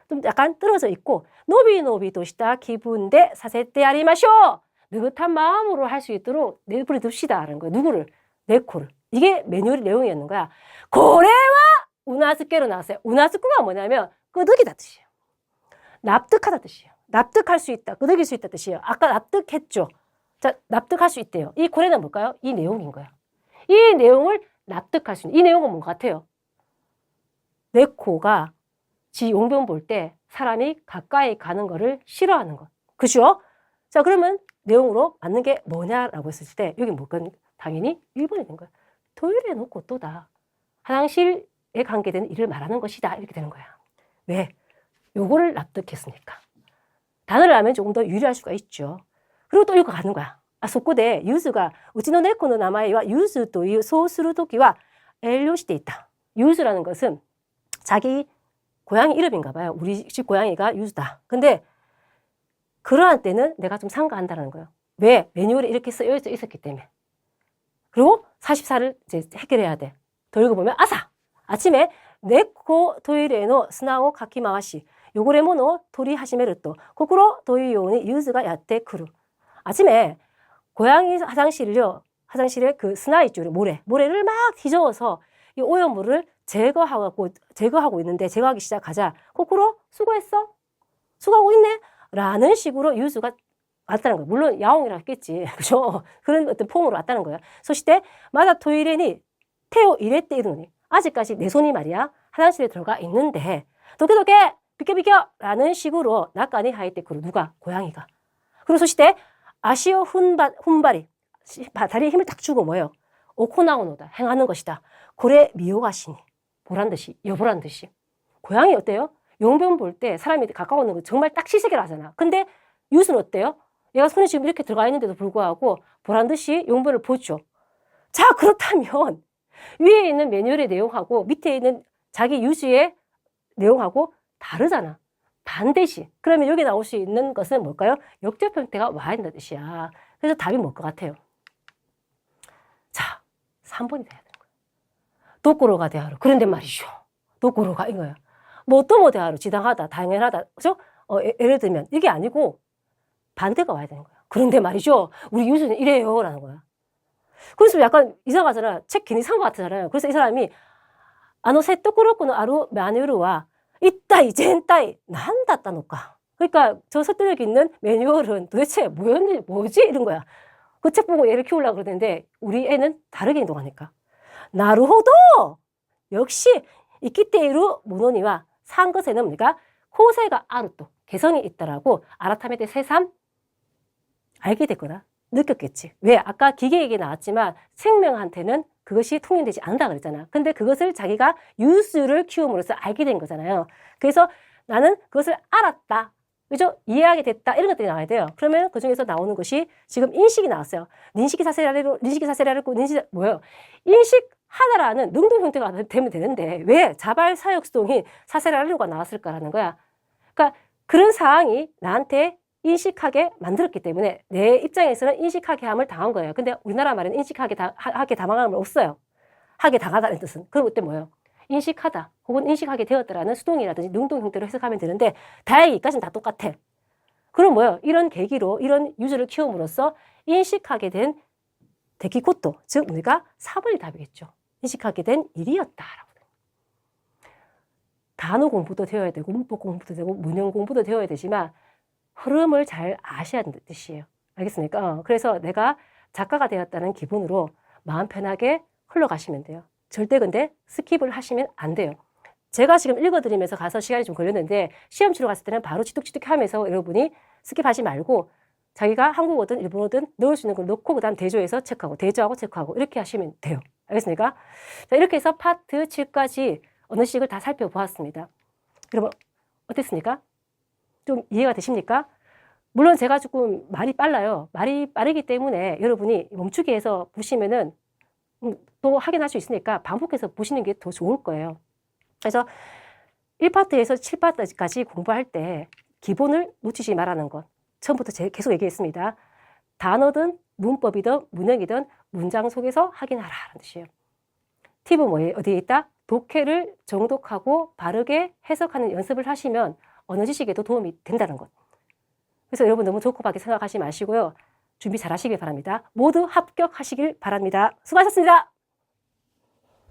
좀 약간 떨어져 있고, 노비노비 도시다 기분데 사세테 아리마쇼! 느긋한 마음으로 할 수 있도록 내버려 둡시다. 라는 거예요. 누구를? 네코를. 이게 매뉴얼 내용이었는 거야. 고래와 우나스케로 나왔어요. 우나스쿠가 뭐냐면 끄덕이다 뜻이에요. 납득하다 뜻이에요. 납득할 수 있다. 끄덕일 수 있다 뜻이에요. 아까 납득했죠. 자, 납득할 수 있대요. 이 고래는 뭘까요? 이 내용인 거예요. 이 내용을 납득할 수 있는, 이 내용은 뭔 것 같아요? 네코가 지 용변 볼 때 사람이 가까이 가는 거를 싫어하는 것. 그죠? 자, 그러면 내용으로 맞는 게 뭐냐라고 했을 때, 여기 뭘까? 당연히 1번이 된 거야. 토요일에 놓고 또다. 화장실에 관계된 일을 말하는 것이다. 이렇게 되는 거야. 왜? 요거를 납득했으니까. 단어를 알면 조금 더 유리할 수가 있죠. 그리고 또 이거 가는 거야. 아, 속고대 유즈가 우치노 네코노 나마에와 유즈 또 いうそうするときは遠慮していた. 유즈라는 것은 자기 고양이 이름인가 봐요. 우리 집 고양이가 유즈다. 근데 그러한 때는 내가 좀 삼가한다는 거예요. 왜? 매뉴얼에 이렇게 쓰여 있었기 때문에. 그리고 44를 이제 해결해야 돼. 더 읽어보면 아침에 네코 토이레노 스나오 카키마와시 요고레모노 토리 하시메르또 코쿠로 도이요니 유즈가 야테 크루. 아침에 고양이 화장실에 그 스나 있죠. 모래를 막 뒤져서 이 오염물을 제거하고 있는데 제거하기 시작하자. 코쿠로 수고했어? 수고하고 있네? 라는 식으로 유즈가 왔다는 거예요. 물론 야옹이라고 했겠지. 그죠? 그런 어떤 폼으로 왔다는 거예요. 소시대 마다 토이레니 테오 이레떼 이르노니 아직까지 내 손이 말이야 화장실에 들어가 있는데 도깨도깨 비켜 라는 식으로 나까니 하이테 그루 누가? 고양이가. 그리고 소시대 아시오 훈발이 다리에 힘을 딱 주고 뭐예요? 오코나오노다 행하는 것이다. 고래 미오가시니 보란 듯이 여보란 듯이. 고양이 어때요? 용변 볼 때 사람이 가까워 오는 거 정말 딱 시색이라 하잖아. 근데 유스는 어때요? 얘가 손에 지금 이렇게 들어가 있는데도 불구하고 보란 듯이 용변을 보죠. 자, 그렇다면 위에 있는 매뉴얼의 내용하고 밑에 있는 자기 유수의 내용하고 다르잖아. 반드시. 그러면 여기 나올 수 있는 것은 뭘까요? 역접 형태가 와야 된다는 뜻이야. 그래서 답이 뭘 것 같아요? 자, 3번이 돼야 되는 거야. 도코로가 대하루. 그런데 말이죠. 도코로가 이거야. 뭐 또 뭐 대하루. 지당하다, 당연하다. 그죠? 예를 들면 이게 아니고 반대가 와야 되는 거야. 그런데 말이죠. 우리 유수는 이래요. 라는 거야. 그래서 약간 이상하잖아. 책 괜히 산 것 같잖아요. 그래서 이 사람이 세토쿠로코노 아루 마누르와 이따이 젠따이 난다ったのか. 그러니까 저 설득력 있는 매뉴얼은 도대체 뭐지? 이런 거야. 그 책 보고 얘를 키우려고 그러는데 우리 애는 다르게 행동하니까. 나루호도! 역시 이키테이루 모노니와 산 것에는 뭡니까? 코세가 아루 또 개성이 있다라고 아라타메테 새삼 알게 됐거나 느꼈겠지. 왜? 아까 기계 얘기 나왔지만 생명한테는 그것이 통용되지 않는다 그랬잖아. 근데 그것을 자기가 유수를 키움으로써 알게 된 거잖아요. 그래서 나는 그것을 알았다. 그죠? 이해하게 됐다. 이런 것들이 나와야 돼요. 그러면 그 중에서 나오는 것이 지금 인식이 나왔어요. 닌식이 사세라르고, 뭐예요? 인식하다라는 능동 형태가 되면 되는데 왜 자발 사역수동이 사세라르가 나왔을까라는 거야. 그러니까 그런 사항이 나한테 인식하게 만들었기 때문에 내 입장에서는 인식하게 함을 당한 거예요. 근데 우리나라 말에는 인식하게 당함은 없어요. 하게 당하다는 뜻은. 그럼 그때 뭐예요? 인식하다 혹은 인식하게 되었다라는 수동이라든지 능동 형태로 해석하면 되는데 다행히까지는 다 똑같아. 그럼 뭐예요? 이런 계기로 이런 유저를 키움으로써 인식하게 된 데키코토, 즉 우리가 4번이 답이겠죠. 인식하게 된 일이었다라고. 단어 공부도 되어야 되고 문법 공부도 되고 문형 공부도 되어야 되지만 흐름을 잘 아셔야 된다는 뜻이에요. 알겠습니까? 그래서 내가 작가가 되었다는 기분으로 마음 편하게 흘러가시면 돼요. 절대 근데 스킵을 하시면 안 돼요. 제가 지금 읽어드리면서 가서 시간이 좀 걸렸는데 시험 치러 갔을 때는 바로 치뚝치뚝 하면서 여러분이 스킵하지 말고 자기가 한국어든 일본어든 넣을 수 있는 걸 넣고 그 다음 대조해서 체크하고 대조하고 체크하고 이렇게 하시면 돼요. 알겠습니까? 자, 이렇게 해서 파트 7까지 언어식을 다 살펴보았습니다. 여러분 어땠습니까? 좀 이해가 되십니까? 물론 제가 조금 말이 빨라요. 말이 빠르기 때문에 여러분이 멈추기 해서 보시면은 또 확인할 수 있으니까 반복해서 보시는 게 더 좋을 거예요. 그래서 1파트에서 7파트까지 공부할 때 기본을 놓치지 말라는 것. 처음부터 제가 계속 얘기했습니다. 단어든 문법이든 문형이든 문장 속에서 확인하라는 뜻이에요. 팁은 뭐예요? 어디에 있다? 독해를 정독하고 바르게 해석하는 연습을 하시면 언어 지식에도 도움이 된다는 것. 그래서 여러분 너무 조급하게 생각하지 마시고요. 준비 잘 하시길 바랍니다. 모두 합격하시길 바랍니다. 수고하셨습니다.